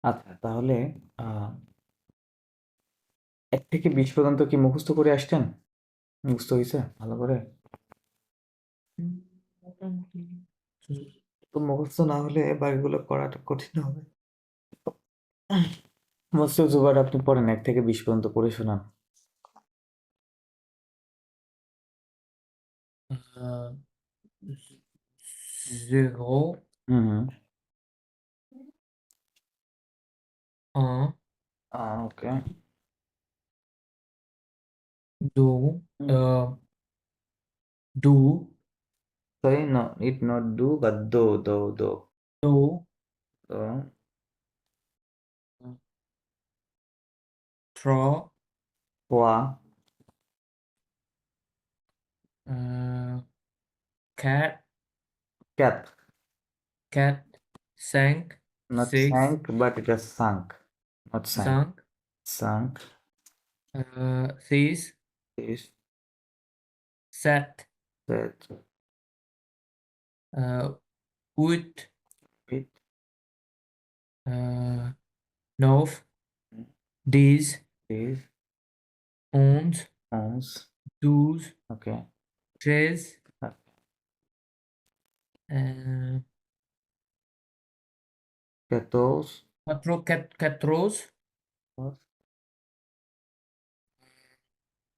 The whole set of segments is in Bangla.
আচ্ছা, তাহলে ১ থেকে ২০ পর্যন্ত কি মুখস্থ করে আসছেন? মুখস্থ হইছে ভালো করে? মোটামুটি। তো মুখস্থ না হলে বাকিগুলো করাটা কঠিন হবে। মুসলিম জুবার আপনি পড়েন ১ থেকে ২০ পর্যন্ত পড়ে শোনান। Euh, 0, hmm, hmm. 1, okay. 2, hmm. 2, Sorry, no, it not do, but do. 2, So, 3, qua, 4, cat, 4, 5, not 6, sank, but it has sunk, not sank. 5, Sunk 6, is 7, that 8, it 9, 10, is 11, owns. 12, Okay. 13, Uh, 14, 14,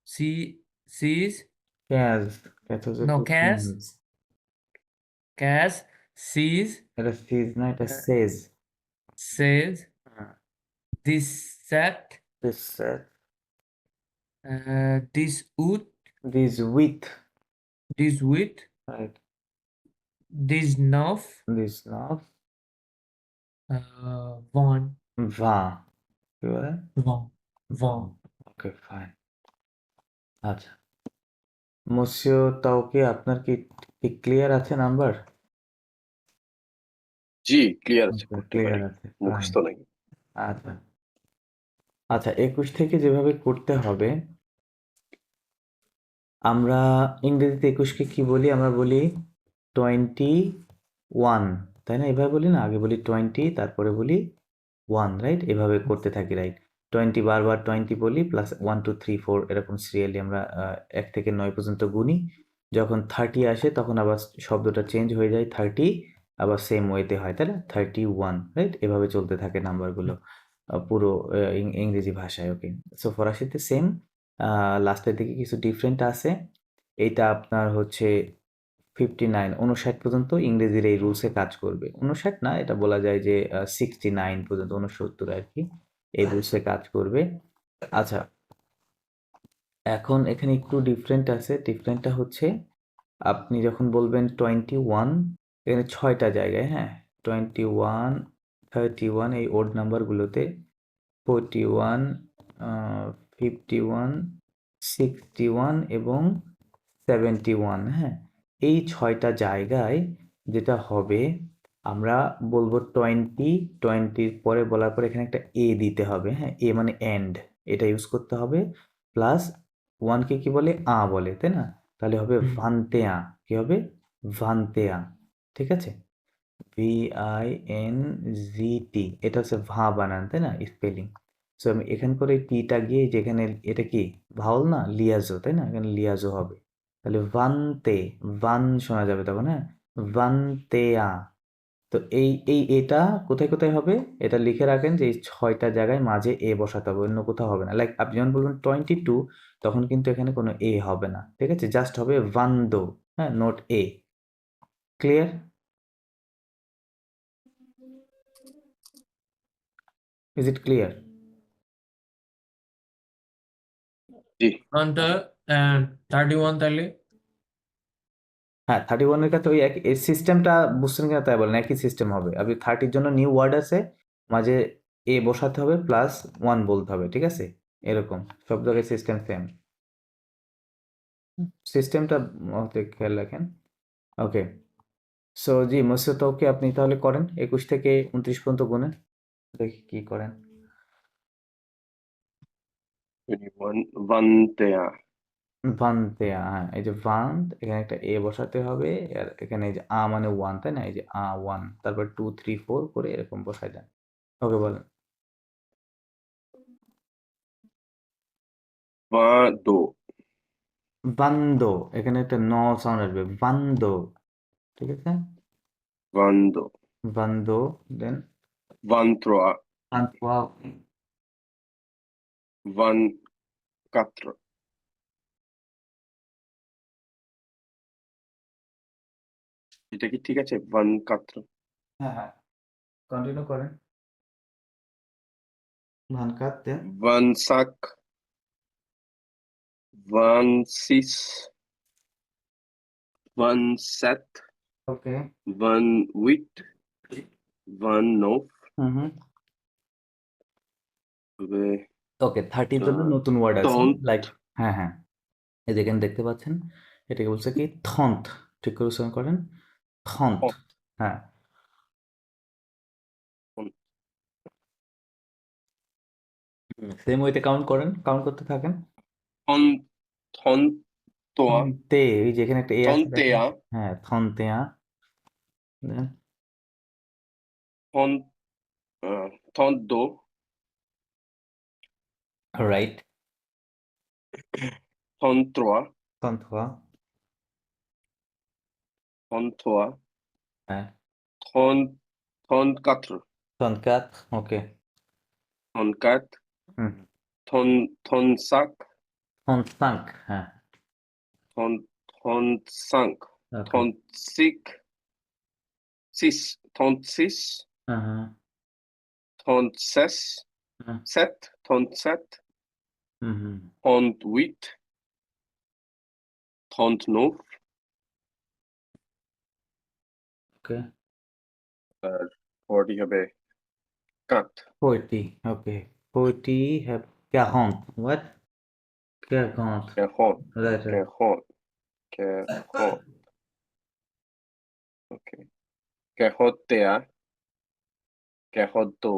6, 15, 14 no, to 15, 15. 15, 6, এটা says না, এটা says. 16, hmm, 17, this said, 18, this with, 18, right? 19, This love, 20, va. কি বলে? 20, Va. 20. Okay, fine. আচ্ছা, মসিও তাও কি আপনার কি ক্লিয়ার আছে নাম্বার? জি, ক্লিয়ার আছে, আচ্ছা, করতে ক্লিয়ার পারি। আছে, ফাইন। মুখস্থ নাই। আচ্ছা আচ্ছা, ২১ থেকে যেভাবে করতে হবে, আমরা ইংরেজিতে ২১কে কি বলি? আমরা বলি 21, তাই না? এভাবে বলি না? আগে বলি 20, তারপরে বলি 1, রাইট? এভাবে করতে থাকি, রাইট? 20 বারবার 20 বলি, প্লাস 1 2 3 4 এরকম সিরিয়ালি আমরা ১ থেকে ৯ পর্যন্ত গুনি। যখন 30 আসে তখন আবার শব্দটা চেঞ্জ হয়ে যায়, 30 আবার সেম ওয়েতে হয়, তাই না? 31, রাইট? এভাবে চলতে থাকে নাম্বারগুলো পুরো ইংরেজি ভাষায়। ওকে, সো ফরাসিতে সেম, লাস্টের দিকে কিছু ডিফারেন্ট আছে। এইটা আপনার হচ্ছে 59, 59 পর্যন্ত ইংরেজির এই রুলসে কাজ করবে। 59 না, এটা বলা যায় যে 69 পর্যন্ত, 69 আর কি, এই রুলসে কাজ করবে। আচ্ছা, এখন এখানে একটু ডিফারেন্ট আছে। ডিফারেন্টটা হচ্ছে আপনি যখন বলবেন 21, এখানে 6টা জায়গায়, হ্যাঁ, 21, 31 এই ওড নাম্বারগুলোতে 41, 51, 61 এবং 71, হ্যাঁ, এই 6টা জায়গায় যেটা হবে, আমরা বলবো 20, 20 পরে বলার পরে এখানে একটা এ দিতে হবে, হ্যাঁ, এ মানে এন্ড, এটা ইউজ করতে হবে। প্লাস 1কে কি বলে? বলে, তাই না? তাহলে হবে ভান্তেয়া। কি হবে? ভান্তেয়া। ঠিক আছে? VINGT, এটা হচ্ছে ভা বানান, তাই না? স্পেলিং। সো আমি এখান করে টিটা গিয়ে যেখানে, এটা কি ভাওয়াল না? লিয়াজো, তাই না? এখানে লিয়াজো হবে। তাহলে ভান্তে, ভান শোনা যাবে তখন, হ্যাঁ, ভান্তেয়া। তো এটা কোথায় কোথায় হবে? এটা লিখে রাখেন যে এই 6টা জায়গায় মাঝে এ বসাতে হবে, অন্য কোথাও হবে না। লাইক আপনি যখন বলবেন 22, তখন কিন্তু এখানে কোনো এ হবে না, ঠিক আছে? জাস্ট হবে ভান্দো, হ্যাঁ, note A. Clear? Is it clear? G, Under and 31 তাহলে হ্যাঁ, 31 এর ক্ষেত্রে ওই একই সিস্টেমটা বুঝছেন কিনা তাই বলেন, একই সিস্টেম হবে। আপনি 30 জন্য নিউ ওয়ার্ড আছে, মাঝে এ বসাতে হবে, প্লাস 1 বলতে হবে, ঠিক আছে? এরকম সব জায়গায় সিস্টেম সেম। সিস্টেমটা খেয়াল রাখেন। ওকে, সো জি, মসিউদ তাওকে আপনি তাহলে করেন 21 থেকে 29 পর্যন্ত গুনেন, দেখি কি করেন। 21, vantea, ভান্তেয়া, হ্যাঁ, এই যে ভান্ট, এখানে একটা এ বসাতে হবে, আর এখানে এই যে মানে 1, তাই না? এই যে 1, তারপর 2 3 4 করে এরকম বসাই দেন। ওকে, বলেন। vado, বান্দো, এখানে একটা ন সাউন্ড আসবে, বান্দো, ঠিক আছে, vando, বান্দো, then vantro a, আন্তোয়া, van quattro, এটা কি ঠিক আছে? van quattro, হ্যাঁ হ্যাঁ, কন্টিনিউ করেন, ভানকাত, দেন van sac, van sis, van set, ওকে, van huit, van neuf, হুম, তবে ওকে, 30 জন্য নতুন ওয়ার্ড আছে, টন্ট, লাইক, হ্যাঁ হ্যাঁ, এই যেখানে দেখতে পাচ্ছেন, এটাকে বলছে কি থন্থ, ঠিক করে উচ্চারণ করেন, থন্থ, টন্ট, হ্যাঁ, সেম ওইতে কাউন্ট করেন, কাউন্ট করতে থাকেন, থন, থনতোয়া, থন্তে, এই যেখানে একটা এ আছে দেখেন, থনতেয়া, হ্যাঁ, থন্তেয়া, দেন থন, থনদো, রাইট, থনত্রোয়া, থন্থোয়া, থনথোয়া, হ্যাঁ, থন, থনকাত্র, থনকাত, ওকে, থনকাত, হুম, থন, থনসাক, থনসাঙ্ক, হ্যাঁ, থন, থনসাঙ্ক, ওকে, থনসিক, সিস, থনসিস, হ্যাঁ হ্যাঁ, থনসেস, হুম, set, থনসেট, হুম হুম, থনহুইট, থননৌফ, ওকে, আর পরটি হবে কাত, 40, okay, 40 have 40, what? 40, কেহন, right, right, কেহন, কেহন, ওকে, কেহতেয়া, কেহতো,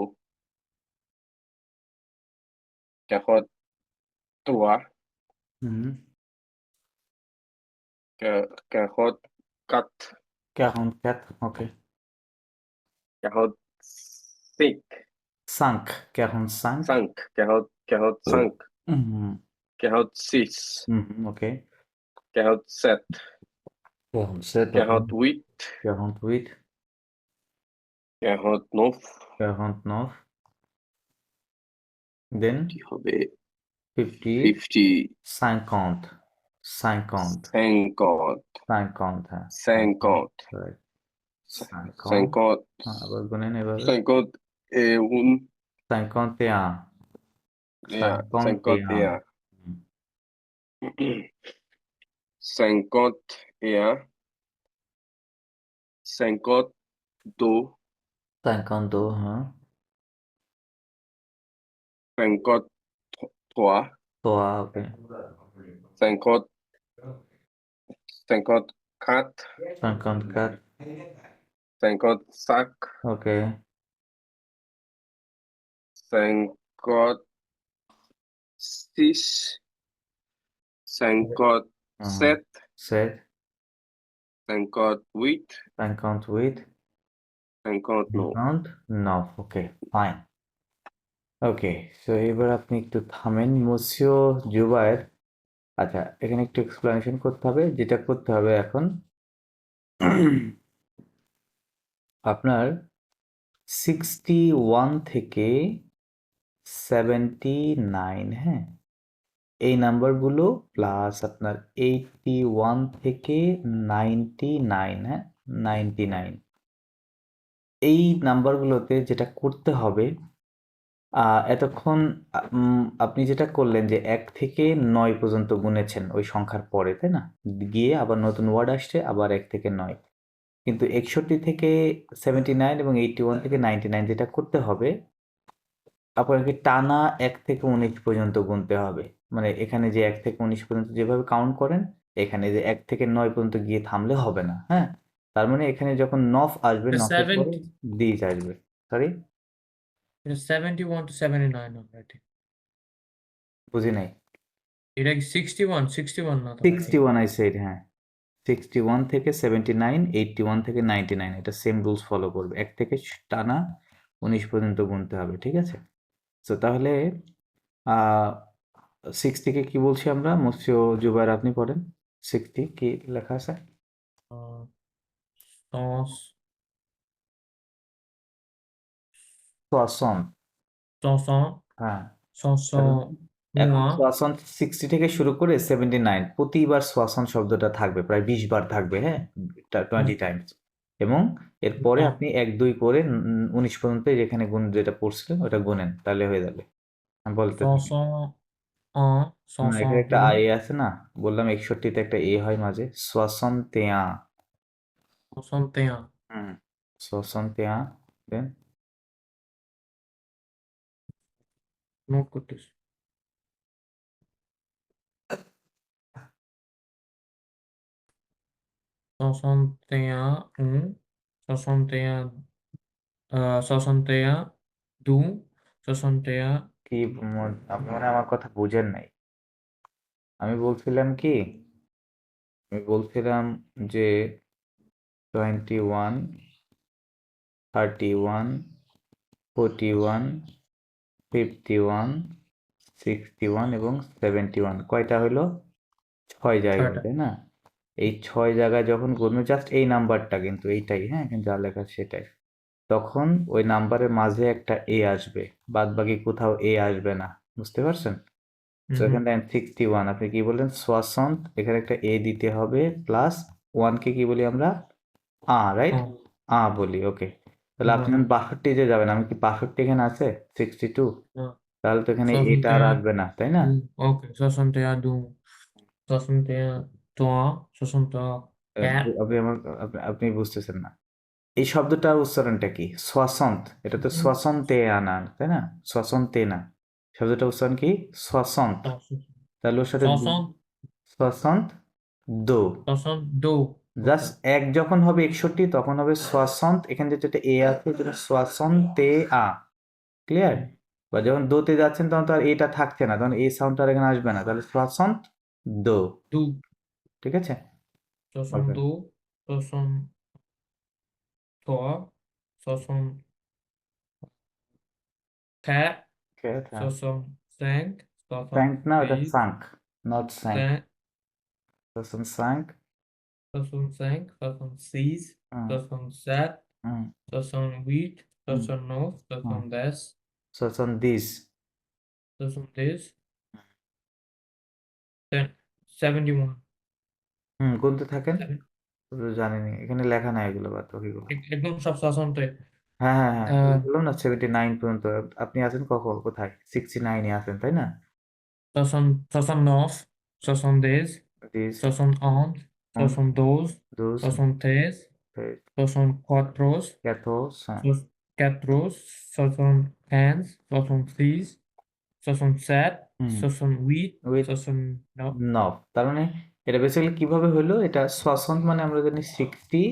কেহতোয়া, হুম, কেহত কাত, 44, okay, কেহত সিক, 5, 45, সাঙ্ক, কেহত সাঙ্ক, হুম, কেহত সিস, okay, কেহত সেট, 47, okay, কেহত huit, 48, কেহত নৌফ, 49, then কি হবে 50, 50, 50, 50, 50, 50, হ্যাঁ, 50, right, 50, 50, হ্যাঁ, আবার গুনেন এভাবে, 51, 51, yeah, 51, 51, 51, 52, 52, হ্যাঁ, 53, তো ওকে, 50, 54, 54, 55, ওকে, 56, 57, set, 58, 58, 59. 59, ওকে, ফাইন, ওকে, সো এবার আপনি একটু থামেন, মসিও জুবায়ের, আচ্ছা, এখানে একটু এক্সপ্লেনেশন করতে হবে, যেটা করতে হবে এখন, আপনার 61 থেকে 79, হ্যাঁ, এই নাম্বারগুলো প্লাস আপনার 81 থেকে 99, হ্যাঁ, 99, এই নাম্বারগুলোতে যেটা করতে হবে, এতক্ষণ আপনি যেটা করলেন যে 1 থেকে 9 পর্যন্ত গুনেছেন ওই সংখ্যার পরে, তাই না? গিয়ে আবার নতুন ওয়ার্ড আসছে, আবার 1 থেকে 9, কিন্তু 61 থেকে 79 এবং 81 থেকে 99 যেটা করতে হবে, আপনাকে টানা 1 থেকে 19 পর্যন্ত গুনতে হবে, মানে এখানে যে 1 থেকে 19 পর্যন্ত যেভাবে কাউন্ট করেন, এখানে যে 1 থেকে 9 পর্যন্ত গিয়ে থামলে হবে না, হ্যাঁ, তার মানে এখানে যখন নফ আসবে, The নফের পরে 70, দিজ আসবে, সরি, the 71 to 79 already. বুঝি নাই, এটা কি 61 61 না তো I think. 61 আই সেড, হ্যাঁ, 61 থেকে 79, 81 থেকে 99, এটা সেম রুলস ফলো করবে, 1 থেকে টানা 19 পর্যন্ত গুনতে হবে, ঠিক আছে? সো তাহলে 60 কে কি বলছি আমরা? মুসিও জুবায়ের আপনি পড়েন। 60 কি লেখা আছে? uh, cent, সোয়াসন। 500, হ্যাঁ, এখন 501, সোয়াসন 60 থেকে শুরু করে 79 প্রতিবার সোয়াসন শব্দটা থাকবে, প্রায় 20 বার থাকবে, হ্যাঁ, 20 টাইমস। এবং এরপরে cent, আপনি 1 2 করে 19 পর্যন্ত যেখানে গুণ যেটা পড়ছিলেন ওটা গুনেন, তাহলে হয়ে যাবে। আমি বলতে থাকি। 501, না, এখানে একটা 502, আই আছে না, বললাম 61তে একটা এ হয় মাঝে, সোয়াসন তেয়া। 61, হুম, সোয়াসন তেয়া। দেন নোট করতেছি। 61, 61, 61, 2, 61, কি আপনি মনে হয় আমার কথা বুঝেন নাই। আমি বলছিলাম কি, আমি বলছিলাম যে 21, 31, 41, 51, 61 এবং 71 কয়টা হইলো? 6 জায়গায়, 6টা, তাই না? এই 6 জায়গায় যখন গুনবে, জাস্ট এই নাম্বারটা কিন্তু এইটাই, হ্যাঁ, কিন্তু যা লেখা সেটাই, তখন ওই নাম্বারের মাঝে একটা এ আসবে, বাদ বাকি কোথাও এ আসবে না। বুঝতে পারছেন? তো এখানে দেখেন 61, আপনি কি বললেন? সোয়াসন্ত, এখানে একটা এ দিতে হবে, প্লাস 1 কে কি বলি আমরা? রাইট? বলি, ওকে। তাহলে আপনি 62 যে যাবেন, আমি কি 62 এখানে আছে? 62, তাহলে তো এখানে এটা আর 61, আসবে না, তাই না? ok, 61, 61, 3, 64, আপনি আমার আপনি বুঝতেছেন না। এই শব্দটার উচ্চারণটা কি? সোয়াসন্ত, এটা তো সোয়াসন্তে আনা, তাই না? সোয়াসন্তে না, শব্দটা উচ্চারণ কি? সোয়াসন্ত। 4, তাহলে ওর সাথে 60, সোয়াসন্ত দো, 62, জাস্ট ok, এক যখন হবে 61 তখন হবে সোয়াসন্ত, এখানে যেটা এ আছে যেটা সোয়াসন্তে ক্লিয়ার? বা যখন দোতে যাচ্ছেন তখন তো আর এটা থাকছে না, তখন এই সাউন্ডটা আর এখানে আসবে না, তাহলে সোয়াসন্ত দো। 2, ঠিক আছে? ওকে, 62, 63, 64, ওকে, 65, ফ্র্যাঙ্ক না, ওটা 66, সাঙ্ক, নট স্যাঙ্ক। 5, সোয়াসন্ত সাঙ্ক। 65, 66, হুম, 67, হুম, 68, হুম, 69, হুম, 70, সোয়াসন্ত দিস। 70, 71, গুনতে থাকেন। 7, জানেনি, এখানে লেখা নাই এগুলো, বাদ বাকিগুলো। একদম সব 60, হ্যাঁ, হ্যাঁ, হ্যাঁ, ওই আহ, বললাম না 79 পর্যন্ত। আপনি আছেন কখন, কোথায়? 69-এ আছেন, তাই না? 69, 70, দিস, 71, হুম, 72, দুস, 73, eh, 64, quatorze, 64, 75, 66, 67, হুম, 68, উইথ 69, নব। তার মানে এটা বেসিক্যালি কিভাবে হলো, এটা সোয়াসন্ত মানে আমরা জানি 60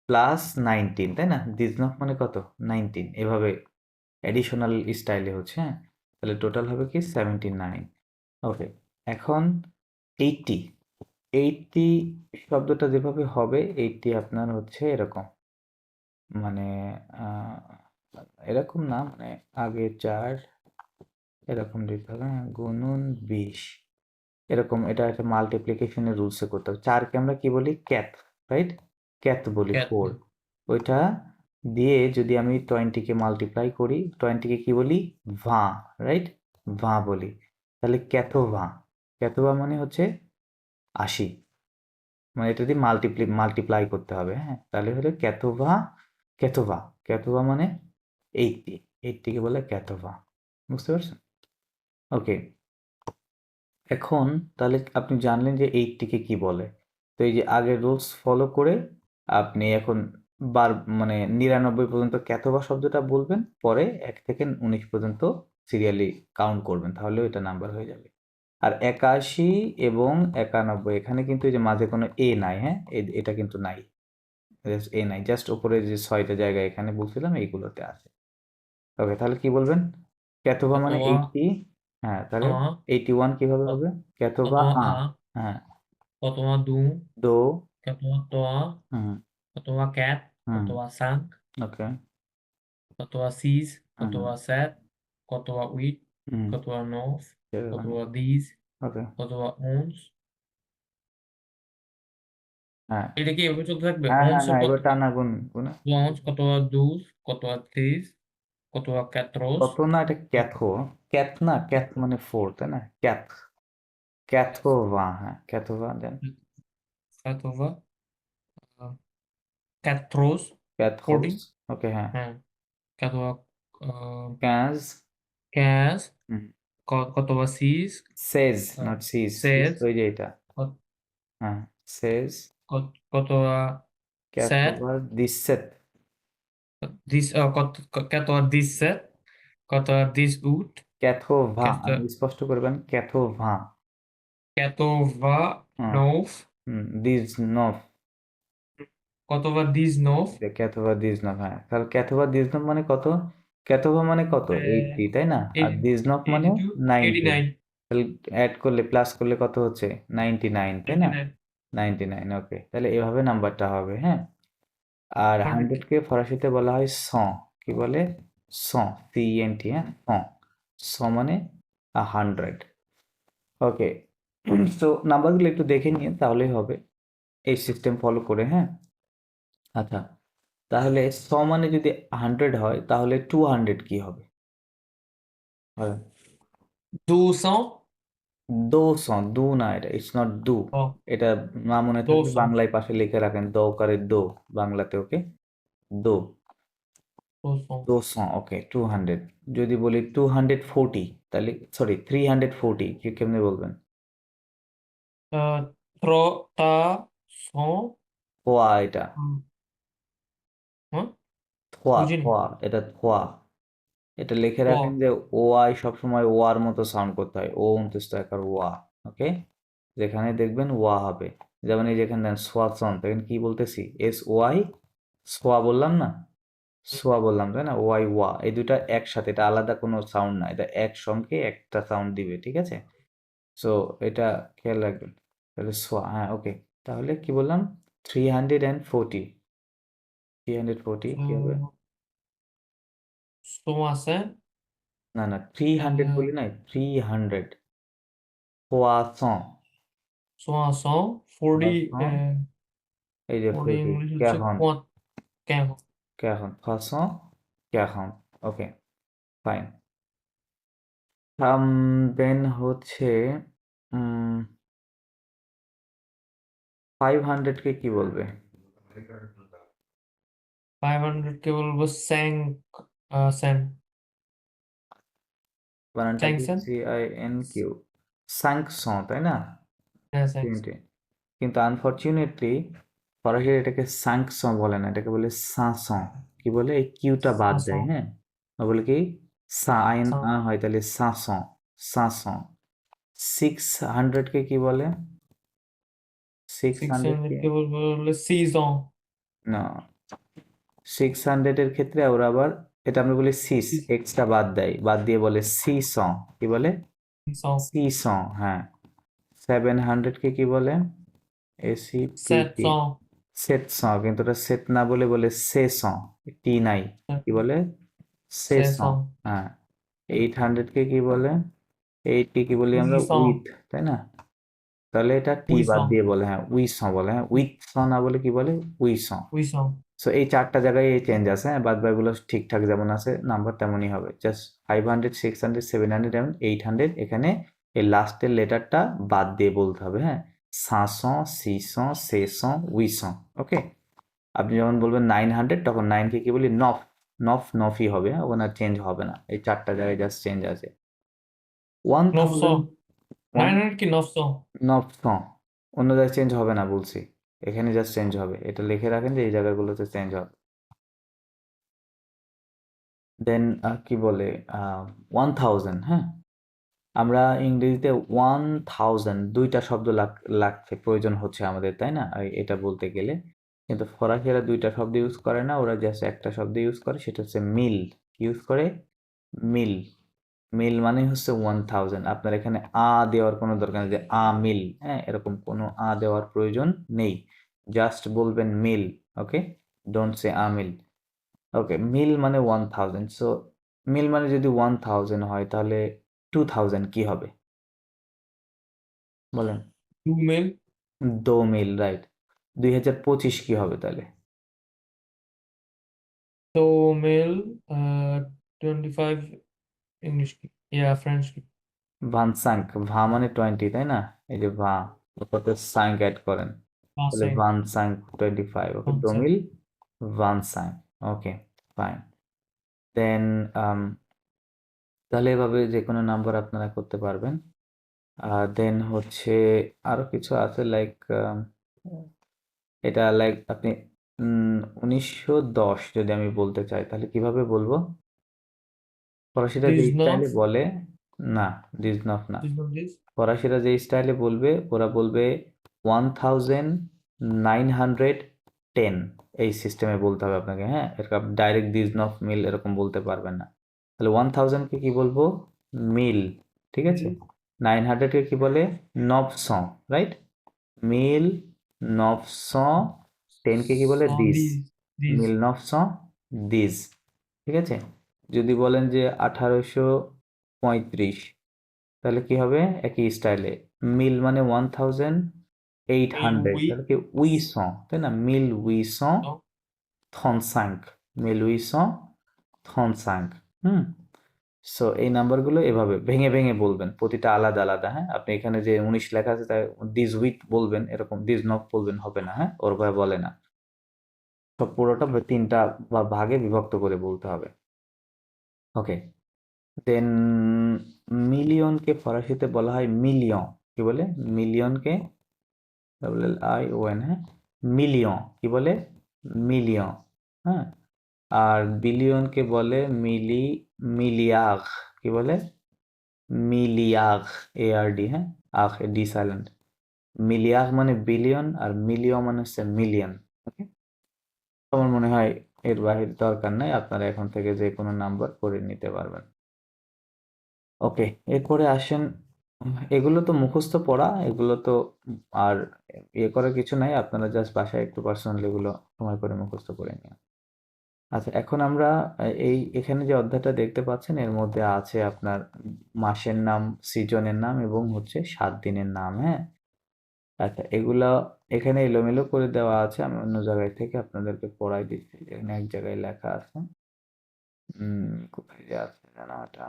প্লাস 19, তাই না? দিস নব মানে কত? 19, এভাবে অ্যাডিশনাল স্টাইলে হচ্ছে, হ্যাঁ। তাহলে টোটাল হবে কি 79। ওকে, এখন 80, 80 শব্দটা যেভাবে হবে, 80 আপনার হচ্ছে এরকম, মানে আহ, এরকম না, মানে আগে 4 এরকম দিতে হবে, হ্যাঁ, গুনুন 20 এরকম, এটা একটা মাল্টিপ্লিকেশনের রুলসে করতে হবে। 4কে আমরা কি বলি? Cath, right? ক্যাথ বলি, 4। ওইটা দিয়ে যদি আমি 20-কে মাল্টিপ্লাই করি, 20-কে কি বলি? ভা, রাইট? ভা বলি, তাহলে ক্যাথোভা। ক্যাথোভা মানে হচ্ছে 80, মানে এটা দিয়ে মাল্টিপ্লাই করতে হবে, হ্যাঁ, তাহলে হলো ক্যাথোভা। ক্যাথোভা, ক্যাথোভা মানে 80, 80-কে বলে ক্যাথোভা। বুঝতে পারছেন? ওকে, এখন তাহলে আপনি জানলেন যে 80-কে কি বলে। তো এই যে আগের রুলস ফলো করে আপনি এখন মানে 99 পর্যন্ত ক্যাথোবা শব্দটা বলবেন, পরে 1 থেকে 19 পর্যন্ত সিরিয়ালি কাউন্ট করবেন, তাহলেও এটা নাম্বার হয়ে যাবে। আর 81 এবং 91 এখানে কিন্তু এই যে মাঝে কোনো এ নাই, হ্যাঁ, এটা কিন্তু নাই, এ নাই, জাস্ট উপরে যে 6টা জায়গা এখানে বলছিলাম এইগুলোতে আছে। ওকে, তাহলে কি বলবেন? ক্যাথোভা মানে অথবা 80, হ্যাঁ, তাহলে আ, 81 কিভাবে অ- হবে? ক্যাথোভা অথবা আ, আ, হ্যাঁ, অথবা দু, দো, অথবা তোয়া, হুম, অথবা ক্যাট, হুম, অথবা সাঙ্ক, ওকে, অথবা সিজ, হুম, অথবা স্যাট, অথবা উইট, হুম, অথবা নফ, অথবা these ওকে অথবা ounce। হ্যাঁ এটা কি এভাবে চলতে থাকবে? হ্যাঁ হ্যাঁ ounce হ্যাঁ কত? এবার টানা গুণ গুণে ounce কতবা dos কতবা tres কতবা quatros কত না, এটা ক্যাথো, ক্যাথ না, ক্যাথ মানে ফোর তাই না, ক্যাথ, ক্যাথোভা, হ্যাঁ ক্যাথোভা, দেন অথবা quatros 40। ক্যাথোস, ওকে হ্যাঁ, হ্যাঁ অথবা আহ, ক্যাজ, 15 হুম, কতবা seis সেজ নট সিজ, সিজ seis ওই যে এটা, কত- হ্যাঁ সেজ, কতবা sete ক্যাথোভা দিসেত, কতবা 17 কতবা 18 ক্যাথোভা, কতবা আপনি স্পষ্ট করবেন ক্যাথোভা, কতবা হ্যাঁ 9 দিজ নফ, কতবা 19 ক্যাথোভা দিজ নফ, হ্যাঁ তাহলে ক্যাথোভা দিজ নফ মানে কত, ক্যাথোভা মানে কত 80 তাই না, আর দিজ নফ মানে 82 90, 89 তাহলে অ্যাড করলে প্লাস করলে কত হচ্ছে 99 তাই না, 99 99, ওকে তাহলে এভাবে নাম্বারটা হবে, হ্যাঁ। আর 100 100 কে ফরাসিতে বলা হয় শ, কি বলে শ, সিএনটি, হ্যাঁ শ, শ মানে 100, ওকে। তো নাম্বারগুলো একটু দেখে নিয়ে তাহলেই হবে, এই সিস্টেম ফলো করে, হ্যাঁ। আচ্ছা, তাহলে শ মানে যদি 100 হয় তাহলে 200 কি হবে? বলেন। 200 200, দু না, এটা ইটস নট দু, এটা না মনে থাকলে 200 বাংলায় পাশে লিখে রাখেন, দোকারে দো, বাংলাতে, ওকে, দো, 200 200, ওকে 200। যদি বলি 240 তাহলে, সরি 340 কি কেমনে বলবেন? তা 100 থোয়া, এটা হ্যাঁ থোয়া, বুঝিনি থোয়া, এটা থোয়া, এটা লিখে ক রাখেন যে ও আই সবসময় ওয়ার মতো সাউন্ড করতে হয়, ও অন্তস্থ আকার ওয়া, ওকে, যেখানে দেখবেন ওয়া হবে, যেমন এই যেখানে দেন সোয়াসন, তখন কি বলতেছি, এস ওয়াই, সোয়া বললাম না, সোয়া বললাম তাই না, ওয়াই ওয়া, এই দুটা একসাথে, এটা আলাদা কোনো সাউন্ড না, এটা একসঙ্গে একটা সাউন্ড দিবে, ঠিক আছে। সো এটা খেয়াল রাখবেন, তাহলে সোয়া, হ্যাঁ ওকে, তাহলে কি বললাম 340, 340 কি হবে? 60 না না 300 বলি নাই, 300, সোয়াসন, 60 40 সোয়াসন, এই যে 40 40, ইংলিশ হচ্ছে ক্যাহন, কেন ক্যাহন, ফাসন, ক্যাহন, ওকে ফাইন। দেন হচ্ছে 500 কে কি বলবে? 500 কে বলবো স্যাং স্যাং বানানটা কি, স্যাংসন CINQ, সাংসং তাই না, হ্যাঁ স্যাংসন তিনটে, কিন্তু আনফরচুনেটলি ফরাসি এটাকে সাংসং বলে না, এটাকে বলে সাসং, কি বলে, এই কিউটা বাদ দেয়, হ্যাঁ, ও বলে কি সা আইন আ হয়, তাহলে সাসং, সাসং। 600 কে কি বলে, 600 600 কে, কে বলবো হলো সিজন না, 600 এর ক্ষেত্রে ওরা আবার, এটা আমরা বলি সিস, এক্সটা বাদ দেয়, বাদ দিয়ে বলে সি সং, কি বলে সিজন সি সং, হ্যাঁ। 700 কে কি বলে, ACPT, 700 সেট সং, কিন্তু ওটা সেট না বলে বলে সে সং, টি নাই, কি বলে সে সং, 700 হ্যাঁ। 800 কে কি বলে, 80 কি বলি আমরা 800 উইথ, তাই না, তাহলে এটা টি বাদ 800 দিয়ে বলে, হ্যাঁ উই সং বলে, হ্যাঁ উইথ সং না বলে কি বলে উই সং। 800 সো এই চারটা জায়গায় এই চেঞ্জ আছে, হ্যাঁ, বাদ বাকিগুলো ঠিকঠাক যেমন আছে নাম্বার তেমনই হবে, জাস্ট 500, 600, 700 এবং 800, এখানে এই লাস্টের লেটারটা বাদ দিয়ে বলতে হবে, হ্যাঁ, 500, 600, 600, 800, ওকে। আপনি যখন বলবেন 900 তখন 9 কে কি বলি নফ, নফ নফই হবে, হ্যাঁ, ওখানে আর চেঞ্জ হবে না, এই চারটা জায়গায় জাস্ট চেঞ্জ আছে। 1000, 900 900 কি 900 নফ, অন্য জায়গায় চেঞ্জ হবে না বলছি, এখানে জাস্ট চেঞ্জ হবে, এটা লিখে রাখেন যে এই জায়গাগুলোতে চেঞ্জ হবে। দেন কি বলে 1000, হ্যাঁ, আমরা ইংরেজিতে 1000 দুইটা শব্দ লাগছে, প্রয়োজন হচ্ছে আমাদের তাই না, এটা বলতে গেলে, কিন্তু ফরাসিরা দুইটা শব্দ ইউজ করে না, ওরা জাস্ট একটা শব্দ ইউজ করে, সেটা হচ্ছে মিল, ইউজ করে মিল, মিল মানে হচ্ছে 1000, আপনার এখানে দেওয়ার কোনো দরকার নেই যে মিল, হ্যাঁ, এরকম কোনো দেওয়ার প্রয়োজন নেই, জাস্ট বলবেন মিল, ওকে, ডোন্ট সে মিল, ওকে। মিল মানে 1000, সো মিল মানে যদি 1000 হয় তাহলে 2000 কি হবে? বলেন 2 mil, 2 মিল, রাইট। 2025 কি হবে তাহলে? 2 mil, 25 English की, या French की, ভানসাঙ্ক, ভা মানে 20, তাই না? এই যে ভা, ওটাতে সাঙ্ক অ্যাড করেন, हाँ তাহলে same, ভানসাঙ্ক 25, ওকে, हाँ 2 same, মিল ভানসাঙ্ক, ওকে, ফাইন। দেন তাহলে এভাবে যে কোনো নাম্বার আপনারা করতে পারবেন। দেন হচ্ছে আরো কিছু আছে, লাইক এটা লাইক আপনি 1910 যদি আমি বলতে চাই তাহলে কিভাবে বলবো? ফরাসিরা যে স্টাইলে 19, বলে, না, ডিজনফ না, 19, ফরাসিরা যে স্টাইলে বলবে ওরা বলবে 1910, এই সিস্টেমে বলতে হবে আপনাকে, হ্যাঁ, এরকম ডাইরেক্ট ডিজনফ মিল এরকম বলতে পারবেন না। তাহলে 1000কে কি বলবো? মিল, ঠিক আছে। mil, 900কে কি বলে? নবস, রাইট, মিল নবস। 10কে কি বলে? দিস, 110, মিল নবস দিস, ঠিক আছে। যদি বলেন যে 1835, তাহলে কি হবে? একই স্টাইলে, মিল মানে 1800, mil, তাহলে কি উইস, তাই না? মিল উইস 35, মিল উইস 35। হুম, সো এই নাম্বারগুলো এভাবে ভেঙে ভেঙে বলবেন, প্রতিটা আলাদা আলাদা, হ্যাঁ। আপনি এখানে যে 19 লেখা আছে তাই দিস উইথ বলবেন, এরকম দিস নট বলবেন, হবে না, হ্যাঁ, ওর ভাবে বলে না। সব পুরোটা তিনটা বা ভাগে বিভক্ত করে বলতে হবে, ওকে। দেন মিলিয়নকে ফরাসিতে বলা হয় মিলিয়ন, কি বলে? মিলিয়নকে WLION, হ্যাঁ, মিলিয়ন কি বলে? মিলিয়ন, হ্যাঁ। আর বিলিয়নকে বলে মিলিয়ার্ড, কি বলে? মিলিয়ার্ড, ARD, হ্যাঁ, আখ ডি সাইলেন্ট। মিলিয়ার্ড মানে বিলিয়ন, আর মিলিয়ন মানে হচ্ছে মিলিয়ন, ওকে। আমার মনে হয় এর বাহিরে দরকার নাই, আপনারা এখন থেকে যে কোনো নাম্বার করে নিতে পারবেন, ওকে। এরপরে আসেন, এগুলো তো মুখস্থ পড়া, এগুলো তো আর ইয়ে করার কিছু নাই, আপনারা জাস্ট বাসায় একটু পার্সোনালি এগুলো সময় করে মুখস্থ করে নিন। আচ্ছা, এখন আমরা এখানে যে অধ্যায়টা দেখতে পাচ্ছেন এর মধ্যে আছে আপনার মাসের নাম, সিজনের নাম এবং হচ্ছে 7 দিনের নাম, হ্যাঁ। আচ্ছা, এগুলা এখানে এলোমেলো করে দেওয়া আছে, আমি অন্য জায়গায় থেকে আপনাদেরকে পড়াই দিচ্ছি, এখানে এক জায়গায় লেখা আছে। কোথায় যে আছে জানো এটা?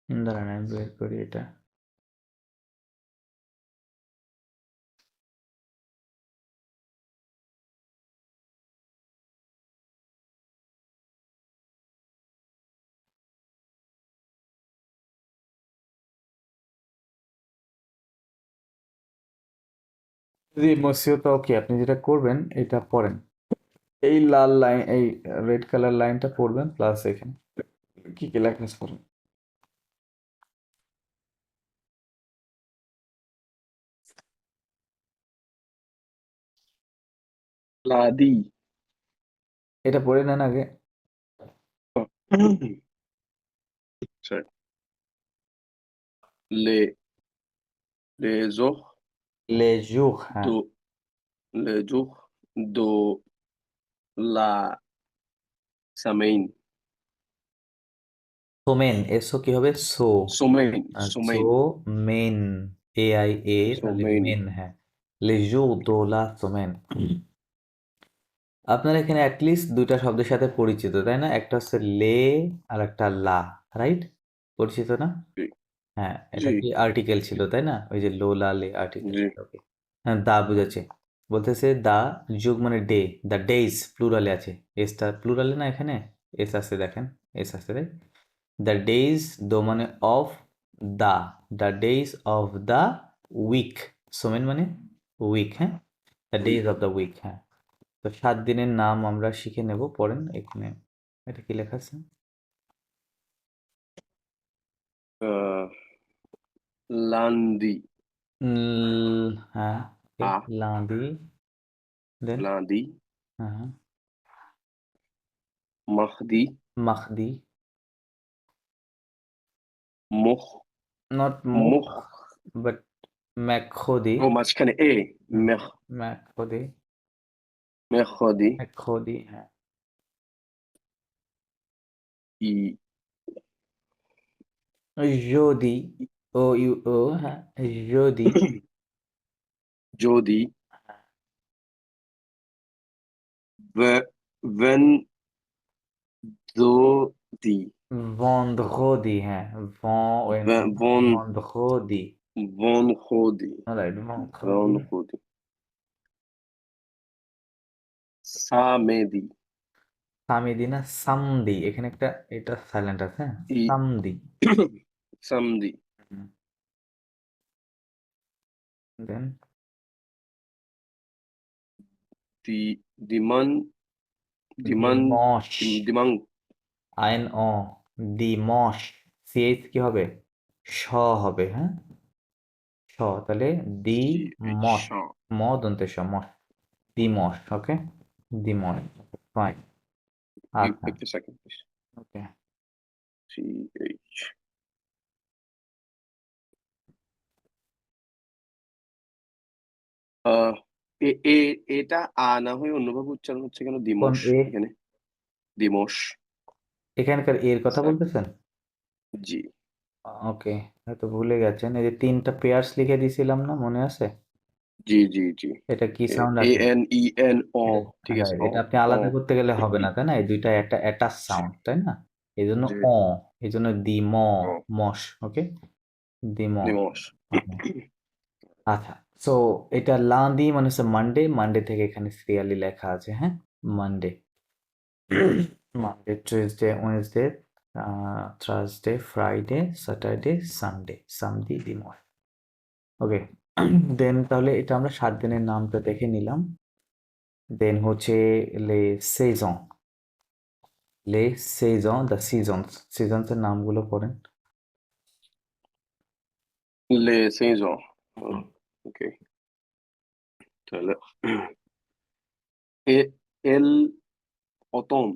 দাঁড়ান আমি বের করি এটা। জি মসিও, তো ওকে, আপনি যেটা করবেন এটা পড়েন, এই লাল লাইন, এই রেড কালার লাইনটা পড়বেন, প্লাস এখানে কি কি লেখা আছে পড়েন। লাদি। এটা পড়ে নেন আগে। Sorry. Les jours লে জুক, হ্যাঁ। de les jours de la semaine. Somen, এসো কি হবে? সো, Semaine, সো semaine, মেন, AIA, তাহলে semaine. মেন, হ্যাঁ। লে জু দো লা সোমেন। আপনারা এখানে অ্যাটলিস্ট দুইটা শব্দের সাথে পরিচিত, তাই না? একটা হচ্ছে লে, আর একটা লা, রাইট? পরিচিত না? জি, হ্যাঁ, এটা জি, কি আর্টিকেল ছিল, তাই না? ওই যে লো লা লে আর্টিকেল জি, ছিল, ওকে। হ্যাঁ, দা বুঝেছে, বলতেছে দা যুগ মানে ডে, দ্য ডেইজ প্লুরালে আছে, এসটা প্লুরালে না, এখানে এস আছে, দেখেন, এস আছে, রাইট। দ্য ডেইজ, দো মানে অফ, দা, the days of the week, সোমেন মানে উইক, হ্যাঁ, the oui. Days of the week, হ্যাঁ। তো 7 দিনের নাম আমরা শিখে নেব, পড়েন এখানে, এটা কি লেখা আছে? Euh, lundi, হ্যাঁ, ওকে, A, লাঁদি, দেন, lundi, হ্যাঁ, হ্যাঁ, mardi, মাখদি, moch, নট মুখ, moch, বাট mercredi, ও মাঝখানে এ হুম, মেখ mercredi, মেখদি mercredi, হ্যাঁ, ই jeudi, o u o, হ্যাঁ, jeudi, যদি হ্যাঁ, ভেনজোদি vendredi, হ্যাঁ, বন vendredi, বনখদি right, vendredi, বনখদি সামেদি samedi না samedi, এখানে একটা এটা সাইলেন্ট আছে, হ্যাঁ, ই samedi, সামদি দেন দি দিমান দিমান dimanche, দিমাং আইন অ, dimanche, ch কি হবে, স হবে, হ্যাঁ, স, তাহলে দি সি এইচ মশ, শ ম দন্তে স, মশ, দিমশ, ওকে, দিমশ, ফাইন, আচ্ছা, a second please okay, C H A A এটা না হয়ে অন্যভাবে উচ্চারণ হচ্ছে কেন কোন দিমশ এ, এখানে দিমশ এখানকার এর কথা স্যার বলতেছেন, জি ওকে, হয়তো ভুলে গেছেন, এই যে তিনটা পেয়ার্স লিখে দিয়েছিলাম না, মনে আছে, জি জি জি এটা কি এ সাউন্ড এ আছে, এন ই এন অ এটা, ঠিক আছে right, অ এটা আপনি অ আলাদা করতে গেলে হবে না, তাই না, এই দুইটা একটা অ্যাটাচ সাউন্ড, তাই না, এই জন্য জি অ, এই জন্য দিম, অ মশ, ওকে, দিম, দিমশ ওকে, আচ্ছা, সো এটা লান্দি মানে হচ্ছে মানডে, মানডে থেকে এখানে সিরিয়ালি লেখা আছে, হ্যাঁ, Monday, Monday, Tuesday, Wednesday, Thursday, Friday, Saturday, Sunday, সামদি, ডিমর, ওকে, দেন তাহলে এটা আমরা 7 দিনের নামটা দেখে নিলাম, দেন হচ্ছে লে সেজন, লে সেজন, দ্য সিজনস, সিজনসের নামগুলো পড়েন, লে সেজ ওকে তাহলে এ এল অতম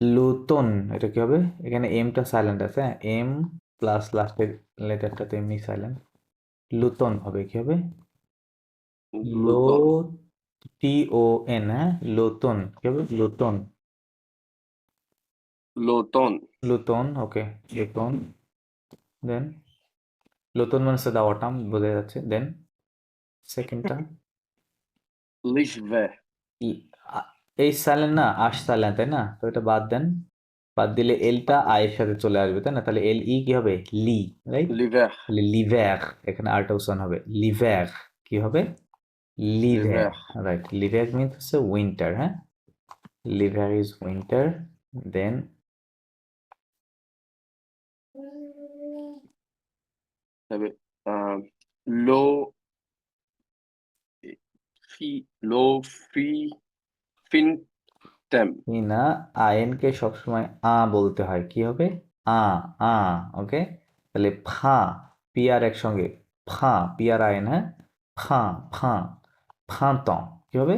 লুতন, এটা কি হবে, এখানে এমটা সাইলেন্ট আছে, হ্যাঁ, এম প্লাস লাস্টের লেটারটা তো এমনি সাইলেন্ট, লুতন হবে, কি হবে, লো, লুতন টি ও এন, হ্যাঁ, লোতন, কি হবে, লোতন, লোতন লুতন, ওকে, লুতন, দেন লোতন মানে দা অটাম বোঝা যাচ্ছে, দেন সেকেন্ডটা, লিশভে এই সাইলেন্ট না, আশ সাইলেন্ট, তাই না, তো এটা বাদ দেন, বাদ দিলে এলটা আয়ের সাথে চলে আসবে, তাই না, তাহলে এল ই কি হবে, লি, রাইট, লিভার তাহলে লিভ্যার, এখানে আরটা উচ্চারণ হবে, লিভ্যার, কি হবে, লিভ্যার, লিভার রাইট, লিভ্যার মিন্স হচ্ছে উইন্টার, হ্যাঁ, লিভ্যার ইজ উইন্টার, দেন তবে লো ফি লো ফি ফিনটেম না, আইএনকে সবসময় আ বলতে হয়, কি হবে, আ, আ, ওকে, তাহলে ফা, পি আর একসঙ্গে, ফা, পি আর আইন, হ্যাঁ, ফা, ফা, ফাঁতং, কি হবে,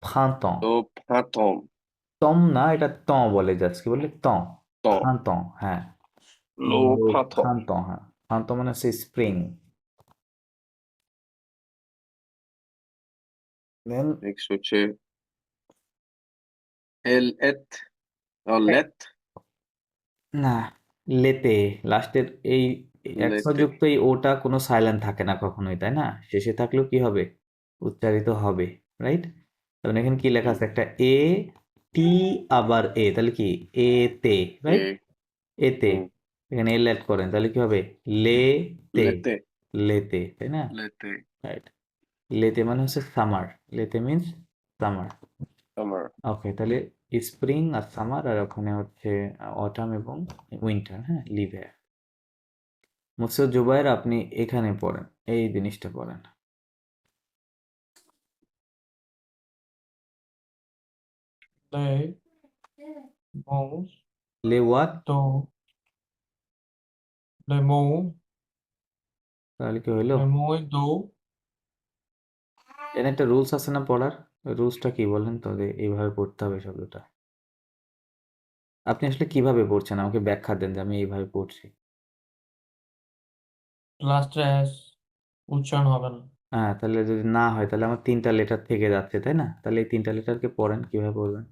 ফাঁতং, লো প্রাথম তম না, এটা ত বলে যাচ্ছে, কি বলে, ত, ত ফাঁতং, হ্যাঁ, লো লো, প্রাথম ফাঁতং, হ্যাঁ, ফাঁতং মানে হচ্ছে স্প্রিং, দেন নেক্সট হচ্ছে এল এত লেত না, লেতে, লাস্টের এই লেতে একশযুক্ত এই ওটা কোনো সাইলেন্ট থাকে না কখনোই, তাই না, শেষে থাকলেও কি হবে, উচ্চারিত হবে, রাইট, তখন এখানে কি লেখা আছে, একটা এ, টি, আবার এ, তাহলে কি, এ তে, এ রাইট, এতে, এখানে এল অ্যাড করেন, তাহলে কি হবে, লে তে, লেতে লেতে, তাই না, লেতে রাইট, লেতে মানে হচ্ছে সামার, লেতে মিন্স সামার, আমার ওকে, তাহলে স্প্রিং আর সামার, আর ওখানে হচ্ছে অটাম এবং উইন্টার, হ্যাঁ, লিভে, মুসা জুবাইর আপনি এখানে পড়েন, এই জিনিসটা পড়েন, Le move লে ওয়াট, to le move তাহলে কি হইলো, le move do এর একটা রুলস আছে না পড়ার, রুলসটা কি বলেন তো, যে এইভাবে পড়তে হবে শব্দটা, আপনি আসলে কিভাবে পড়ছেন, আমাকে ব্যাখ্যা দেন যে আমি এইভাবে পড়ছি, last as উচ্চারণ হবে না। হ্যাঁ, তাহলে যদি না হয় তাহলে আমার 3টা লেটার থেকে যাচ্ছে, তাই না? তাহলে এই 3টা লেটারকে পড়েন, কিভাবে পড়বেন?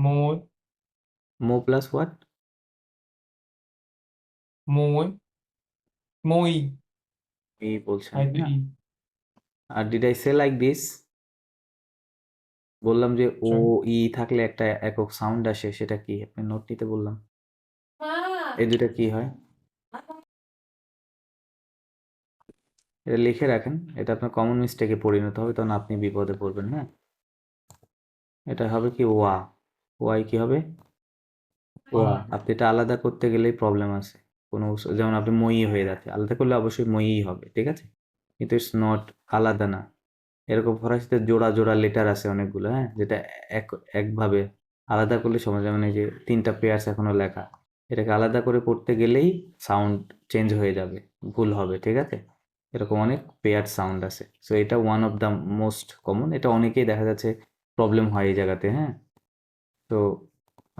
মই, মো প্লাস হোয়াট? মই, মই, এই বলছেন, I তাই না? believe. আর did I say like this? বললাম যে ও Sorry. ই থাকলে একটা একক সাউন্ড আসে, সেটা কি? আপনি নোট নিতে বললাম। এই দুটা কি হয়? এটা লিখে রাখেন, এটা আপনার কমন মিস্টেকে পরিণত হবে, তখন আপনি বিপদে পড়বেন, হ্যাঁ? এটা হবে কি ওয়া। ওয়াই কি হবে? ওয়া। আপনি এটা আলাদা করতে গেলেই প্রবলেম আছে। যেমন আপনি মই হয়ে যাচ্ছে, আলাদা করলে অবশ্যই মইই হবে, ঠিক আছে? কিন্তু ইটস নট, আলাদা না। এরকম ফরাসিতে জোড়া জোড়া লেটার আছে অনেকগুলো, হ্যাঁ, যেটা এক একভাবে আলাদা করলে সমাজে মানে যে 3টা পেয়ার্স এখনো লেখা, এটাকে আলাদা করে পড়তে গেলেই সাউন্ড চেঞ্জ হয়ে যাবে, ভুল হবে, ঠিক আছে? এরকম অনেক পেয়ার সাউন্ড আছে, সো এটা one of the most common. এটা অনেকেই দেখা যাচ্ছে প্রবলেম হয় এই জায়গাতে, হ্যাঁ। তো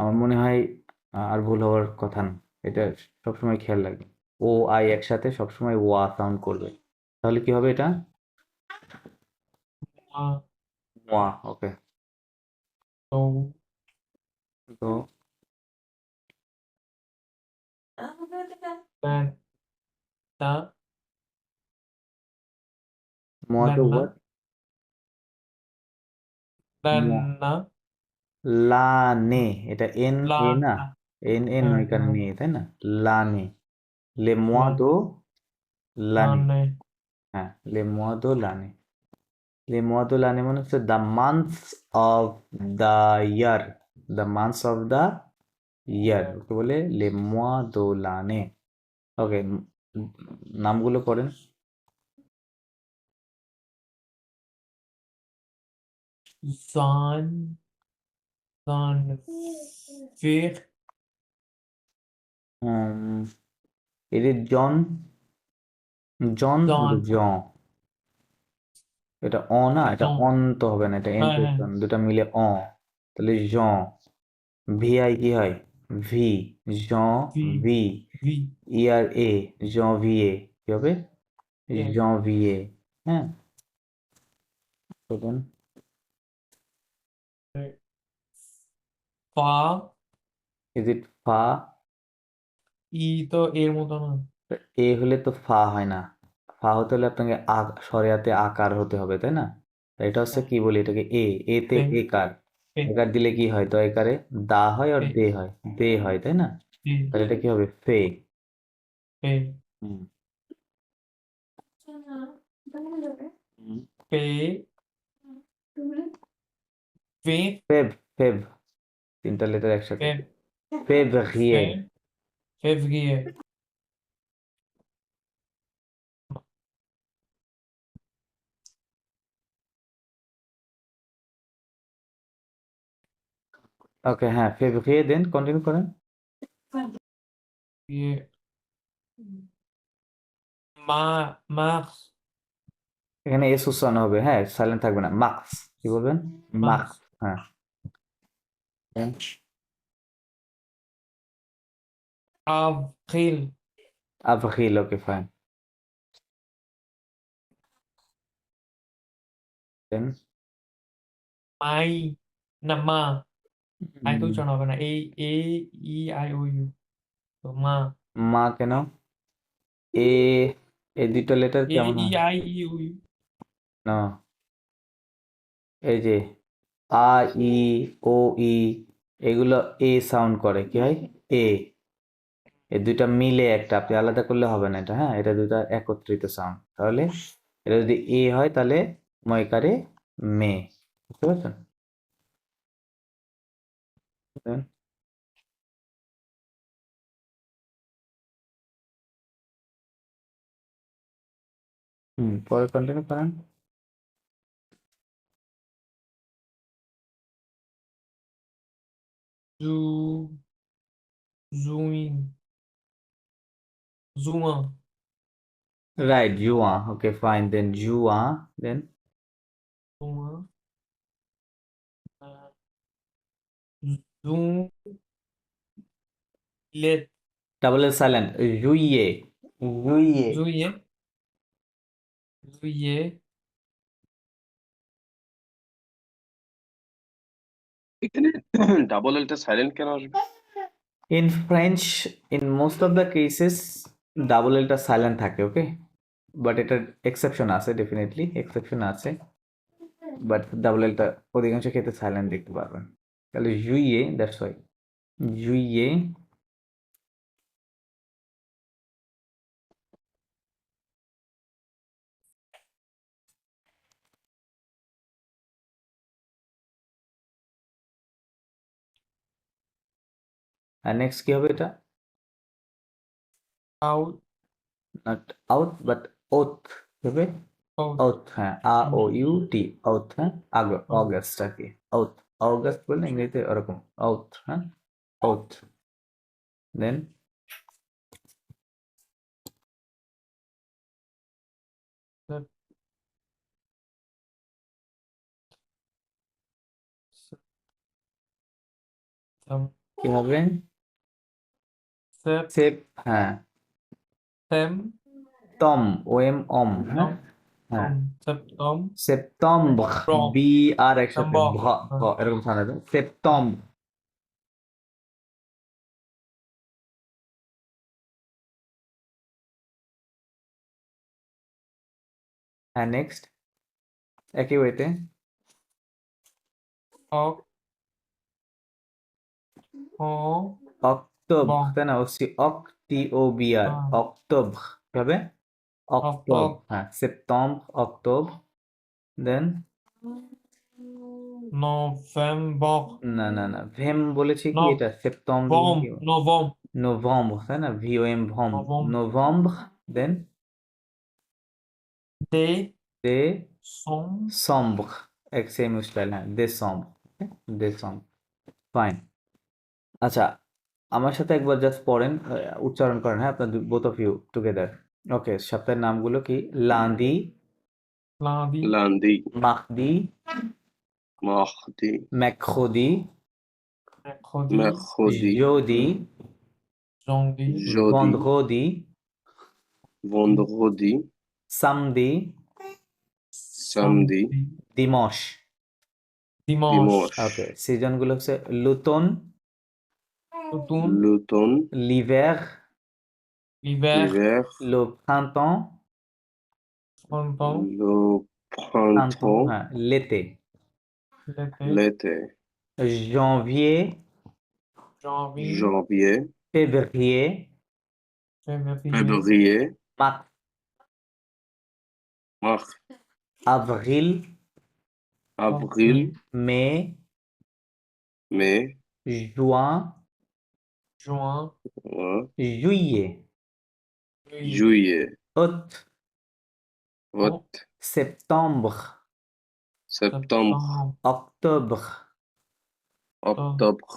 আমার মনে হয় আর ভুল হওয়ার কথা না, এটা সবসময় খেয়াল রাখবে। ও আই একসাথে সবসময় ওয়া সাউন্ড করবে, তাহলে কি হবে এটা? ওয়া, ওকে। So, তো then, the, মোয়া তো then, হোয়াট? then, লানে, এটা এন la, এ না, এন এ নয় কার নে, তাই না? লানে, লে মোয়া la, দো লানে, lane, হ্যাঁ, লে মোয়া দো লানে। লে মোয়া দো লানে মানে হচ্ছে the months of the year, the months of the year, okay বলে লে মোয়া দো লানে। ওকে, নামগুলো করেন। zan, zan, ver, it is John, John zan, জন, এটা অ না, এটা zan, অন তো হবে না, এটা হ্যাঁ, হ্যাঁ, এন্টোন, দুটা মিলে অ, তাহলে জন। ভি আই কি হয়? ভি, জন vi, V, vi, E R A, জন ভি এ, কি হবে? এ, জন ভি এ, হ্যাঁ। তো দেন এ, fa, ইজ ইট ফা? ই তো এর মতো না। এ হলে তো ফা হয় না, ফা হতে হলে আপনাকে সরেয়াতে আকার হতে হবে, তাই না? তা এটা হচ্ছে কি বলি এটাকে, এতে পে, একার, পে, একার দিলে কি হয়? তো একারে দা হয় আর পে, দে হয়, দে হয়, তাই না? পে, তাহলে এটা কি হবে? ফে। পে, হুম। হুম। পে, পে, ফেভ, ফেভ, 3টা লেটার একসাথে, পে, ফেভরিয়ে। পে, février, ওকে, হ্যাঁ, ফেভরিয়ে, দেন কন্টিনিউ করেন। février, mars, এখানে এস উচ্চারণ হবে, হ্যাঁ, সাইলেন্ট থাকবে না, মার্কস, কি বলবেন? মার্কস, mars, হ্যাঁ। Then avril, আভরিল, ওকে ফাইন। দেন mai, না মা, আই তো উচ্চারণ হবে না, এই এ ই আই ও ইউ, তো মা, মা কেন? এ, এই দুটো লেটার এ কেমন ই হয়? আই ই ও ইউ, না, এই যে আ, ই, ও, ই, এগুলো এ সাউন্ড করে, কি হয়? এ। এই দুইটা মিলে একটা, আপনি আলাদা করলে হবে না এটা, হ্যাঁ, এটা দুইটা একত্রিত সাউন্ড, তাহলে এটা যদি এ হয় তাহলে ময়কারে মে, বুঝতে পারছেন? Then, পরে কন্টিনিউ করেন। জু, জুইন, juin, রাইট, জুয়া, ওকে ফাইন, দেন জুয়া, দেন juin, জুন, লেট, ডাবল এল সাইলেন্ট, জুইয়ে, জুইয়ে, juillet, juillet, এখানে ডাবল এলটা সাইলেন্ট কেন আসবে? In French, in most of the cases, double L টা silent থাকে, okay? But এটার exception আছে, definitely exception আছে। But double L টা অধিকাংশ ক্ষেত্রে silent দেখতে পারবেন। তাহলে juillet, that's why. Juillet, R next কি হবে এটা? out, Not out, but oath হবে? out, Oath, হ্যাঁ, A-O-U-T, oath, হ্যাঁ? August আর কি, oath, August বললে ইংরেজিতে ওরকম, oath, হ্যাঁ? Oath. Then sep- sep- sem- কি হবে? sep, সেপ, হ্যাঁ, sem, তম, ওএম অম, হ্যাঁ? tom, হ্যাঁ, septem, সেপ্টেম্বর, prom, বি আর একসাথে, september, ভ এরকম শোনা যায়, সেপ্টেম্বর। হ্যাঁ, নেক্সট একই ওয়েতে oc, o, অক্টোবর, bon, তাই না? অক্টিওবিআর, ah, অক্টোবর হবে, অক্টোবর, octobre, হ্যাঁ, সেপ্টেম্বর, অক্টোবর। দেন novembre, না না না, ভেম বলেছি কি, এটা সেপ্টেম্বর, novembre, novembre, নভেম্বর, তাই না? ভিওএম, ভম, novembre, নভেম্বর। দেন দে décembre, এক সেম স্টাইল, হ্যাঁ, décembre, décembre, ফাইন। আচ্ছা, আমার সাথে একবার জাস্ট পড়েন, উচ্চারণ করেন, হ্যাঁ, আপনার বোথ অফ ইউ টুগেদার। ওকে, সপ্তাহের নামগুলো কি? লান্দি, lundi, লান্দি, মার্দি, মার্দি, mercredi, mercredi, mercredi, jeudi, jeudi, jeudi, vendredi, vendredi, samedi, samedi, dimanche। dimanche, dimanche, ওকে, সিজনগুলো হচ্ছে l'automne, automne, l'automne, l'hiver, l'hiver, l'hiver, le printemps, printemps, le printemps, হ্যাঁ, l'été, l'été, l'été, janvier, janvier, janvier, février, février, février, mars, mars, avril, avril, mai, mai, juin, juin, juillet, juillet, août, août, septembre, septembre, octobre, octobre,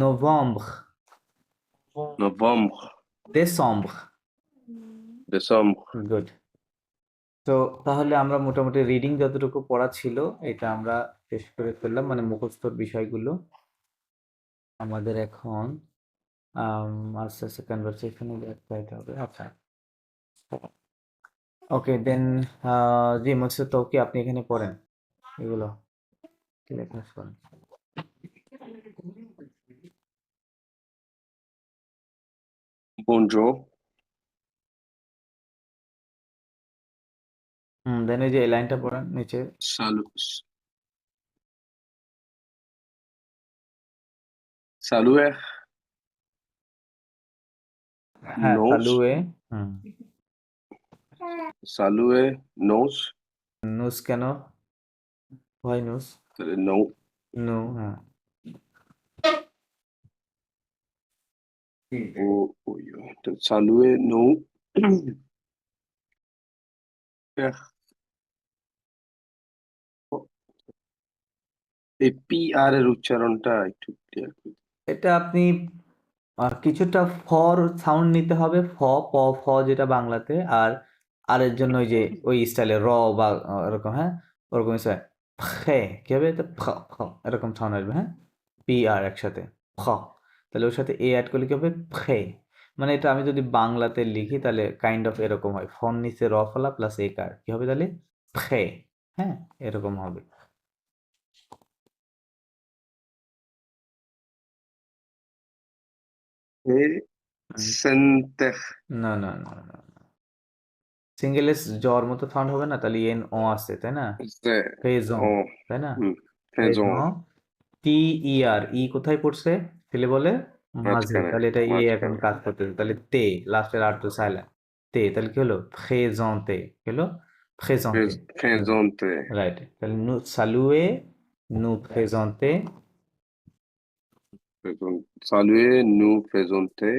novembre, novembre, décembre। décembre. Good. তো তাহলে আমরা মোটামুটি রিডিং যতটুকু পড়া ছিল এটা আমরা শেষ করে ফেললাম, মানে মুখস্থর বিষয়গুলো। আমাদের এখন আস্তে আস্তে কনভারসেশনে যাইতে হবে। আচ্ছা, ওকে, দেন জি মুহসিন তৌকি, আপনি এখানে পড়েন এগুলো, কি লেখা আছে পড়েন। Bonjour, দেন এই যে এই লাইনটা পড়েন নিচে। salut, saluer, হ্যাঁ, nos, সালুয়ে, saluer, nos, নুস কেন হয়? নুস, no, নু, হ্যাঁ, saluer, no, এই পি আর এর উচ্চারণটা একটু ক্লিয়ার করুন। এটা আপনি কিছুটা ফর সাউন্ড নিতে হবে, প ফ যেটা বাংলাতে, আর এর জন্য ওই যে ওই স্টাইলে র বা এরকম, হ্যাঁ, ওরকম স্টাইল ফে কি হবে? তো ফ ফ এরকম সাউন্ড আসবে, হ্যাঁ, পি আর একসাথে ফ, তাহলে ওর সাথে এ অ্যাড করলে কি হবে? ফে। মানে এটা আমি যদি বাংলাতে লিখি তাহলে কাইন্ড অফ এরকম হয়, ফোন নিচে র ফলা প্লাস একার কি হবে তাহলে ফে, হ্যাঁ এরকম হবে। সেন্টেখ না না না না, সিঙ্গেল এস জর মতো সাউন্ড হবে না, তাহলে এন ও আছে তাই না, সে ফেজন ও তাই না, ফেজন ফেজন টি ই আর ই কোথায় পড়ছে সিলেবলে মাঝে, মাঝখানে তাহলে এটা এ এখন মাঝখানে কাজ করতেছে, তাহলে তে লাস্টের আর তো সাইলেন্ট, তে তাহলে কি হলো প্রেজেন্তে, কি হলো প্রেজেন্তে, ফেজন্তে রাইট, তাহলে নু সালুয়ে নু প্রেজেন্তে saluer nous faisonte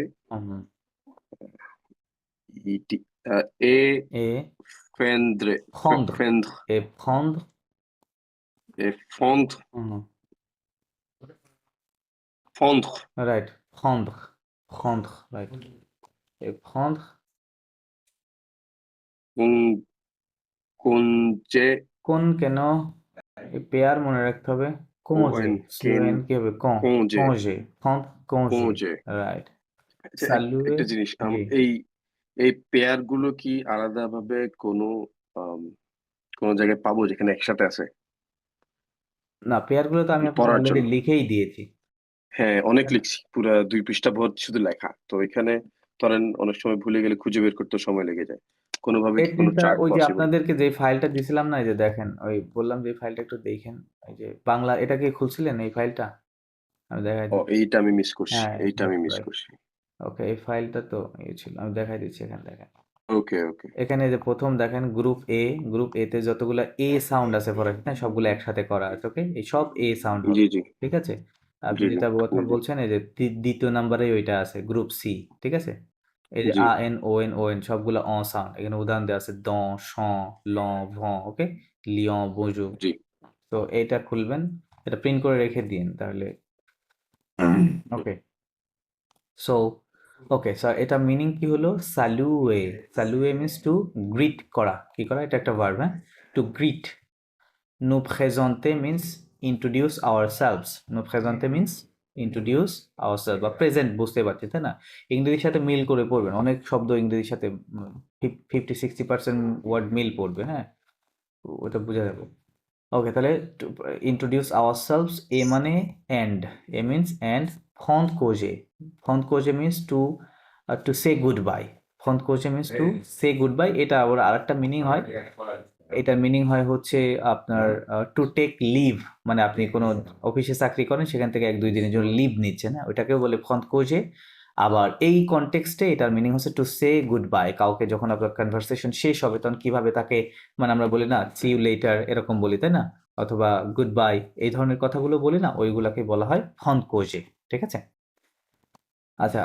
et et fendre prendre fendre et prendre et fondre fondre right, prendre right, et prendre con congé কোন কেন এই পেয়ার মনে রাখতে হবে, কঞ্জে con স্লোয়েন কি হবে congé কঞ্জে prendre congé congé right, আচ্ছা সালুয়ে একটা জিনিস জি এই এই পেয়ার গুলো কি আলাদাভাবে কোনো আম, কোনো জায়গায় পাবো যেখানে একসাথে আছে না পেয়ারগুলো তো আমি আপনাকে পড়ার অলরেডি জন্য? লিখেই দিয়েছি। হ্যাঁ অনেক লিখছি, পুরা 2 পৃষ্ঠা ভর শুধু লেখা, তো এখানে ধরেন অনেক সময় ভুলে গেলে খুঁজে বের করতে সময় লেগে যায়, কোনোভাবে কি কোনো এটা চার্ট ওই যে পসিবল? আপনাদেরকে যে ফাইলটা দিছিলাম না, এই যে দেখেন ওই বললাম যে ফাইলটা একটু দেখেন, এই যে বাংলা এটা কি খুলছিলেন এই ফাইলটা, আমি দেখাই ও দিচ্ছি। এইটা আমি মিস করছি, হ্যাঁ এইটা আমি মিস রাইট, করছি। ওকে এই ফাইলটা তো এই ছিল, আমি দেখাই দিচ্ছি এখানে দেখেন, ওকে ওকে এখানে যে প্রথম দেখেন গ্রুপ এ তে যতগুলো এ সাউন্ড আছে পরে হ্যাঁ সবগুলো একসাথে করা আছে, ওকে এই সব এ সাউন্ড হবে, জি জি ঠিক আছে। আপনি জি জি যেটা কথা জি বলছেন এই যে দ্বিতীয় নাম্বারে ওইটা আছে গ্রুপ সি, ঠিক আছে। এই যে জি আ এন ও এন সবগুলো অ সাউন্ড, এখানে উদাহরণ দেওয়া আছে দন শন লন ভন, ওকে লিয়ন বজু, জি তো এটা খুলবেন, এটা প্রিন্ট করে রেখে দিন তাহলে, ওকে সো ওকে সো এটা মিনিং কি হলো, সালুয়ে, সালুয়ে মিন্স টু গ্রিট করা, কি করা, এটা একটা ভার্ব, হ্যাঁ two grit, nous présenter means introduce ourselves, nous présenter means introduce ourselves বা প্রেজেন্ট বুঝতে পারছি তাই না, ইংরেজির সাথে মিল করে পড়বেন, অনেক শব্দ ইংরেজির সাথে 50-60% ওয়ার্ড মিল পড়বে, হ্যাঁ ওটা বোঝা যাবে। ওকে তাহলে ইন্ট্রোডিউস আওয়ারসেলভস এ মানে এন্ড, এ মিনস এন্ড, ফন্ট কোজে means to say goodbye, ফন্ট কোজে means to say goodbye, এটা আবার আরেকটা মিনিং হয়, এটার মিনিং হয় হচ্ছে আপনার টু টেক লিভ, মানে আপনি কোনো অফিসে চাকরি করেন সেখান থেকে 1-2 দিনের জন্য লিভ নিচ্ছেন, হ্যাঁ ওইটাকেও বলে ফন্ট কোজে। আবার এই কনটেক্সটে এটার মিনিং হচ্ছে টু সে গুড বাই, কাউকে যখন আপনার কনভারসেশন শেষ হবে তখন কিভাবে তাকে, মানে আমরা বলি না সি ইউ লেটার এরকম বলি তাই না, অথবা গুড বাই এই ধরনের কথাগুলো বলি না, ওইগুলাকে বলা হয় ফন্ট কোজে, ঠিক আছে। আচ্ছা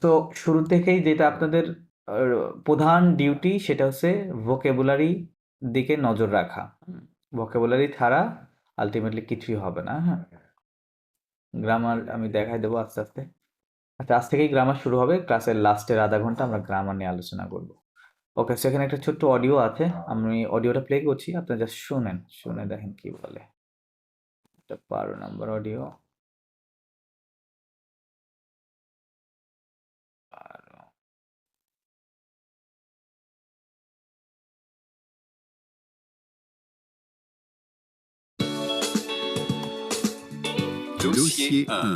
তো শুরু থেকেই যেটা আপনাদের প্রধান ডিউটি সেটা হচ্ছে ভোকেবুলারি দিকে নজর রাখা, ভোকেবুলারি ছাড়া আলটিমেটলি কিছুই হবে না, হ্যাঁ গ্রামার আমি দেখাই দেবো আস্তে আস্তে। আচ্ছা আজ থেকেই গ্রামার শুরু হবে, ক্লাসের লাস্টের আধা ঘন্টা আমরা গ্রামার নিয়ে আলোচনা করব। ওকে সেখানে একটা ছোট্ট অডিও আছে, আমি অডিওটা প্লে করছি, আপনারা জাস্ট শুনেন, শুনে দেখেন কি বলে, এটা 12 নম্বর audio. Dossier 1.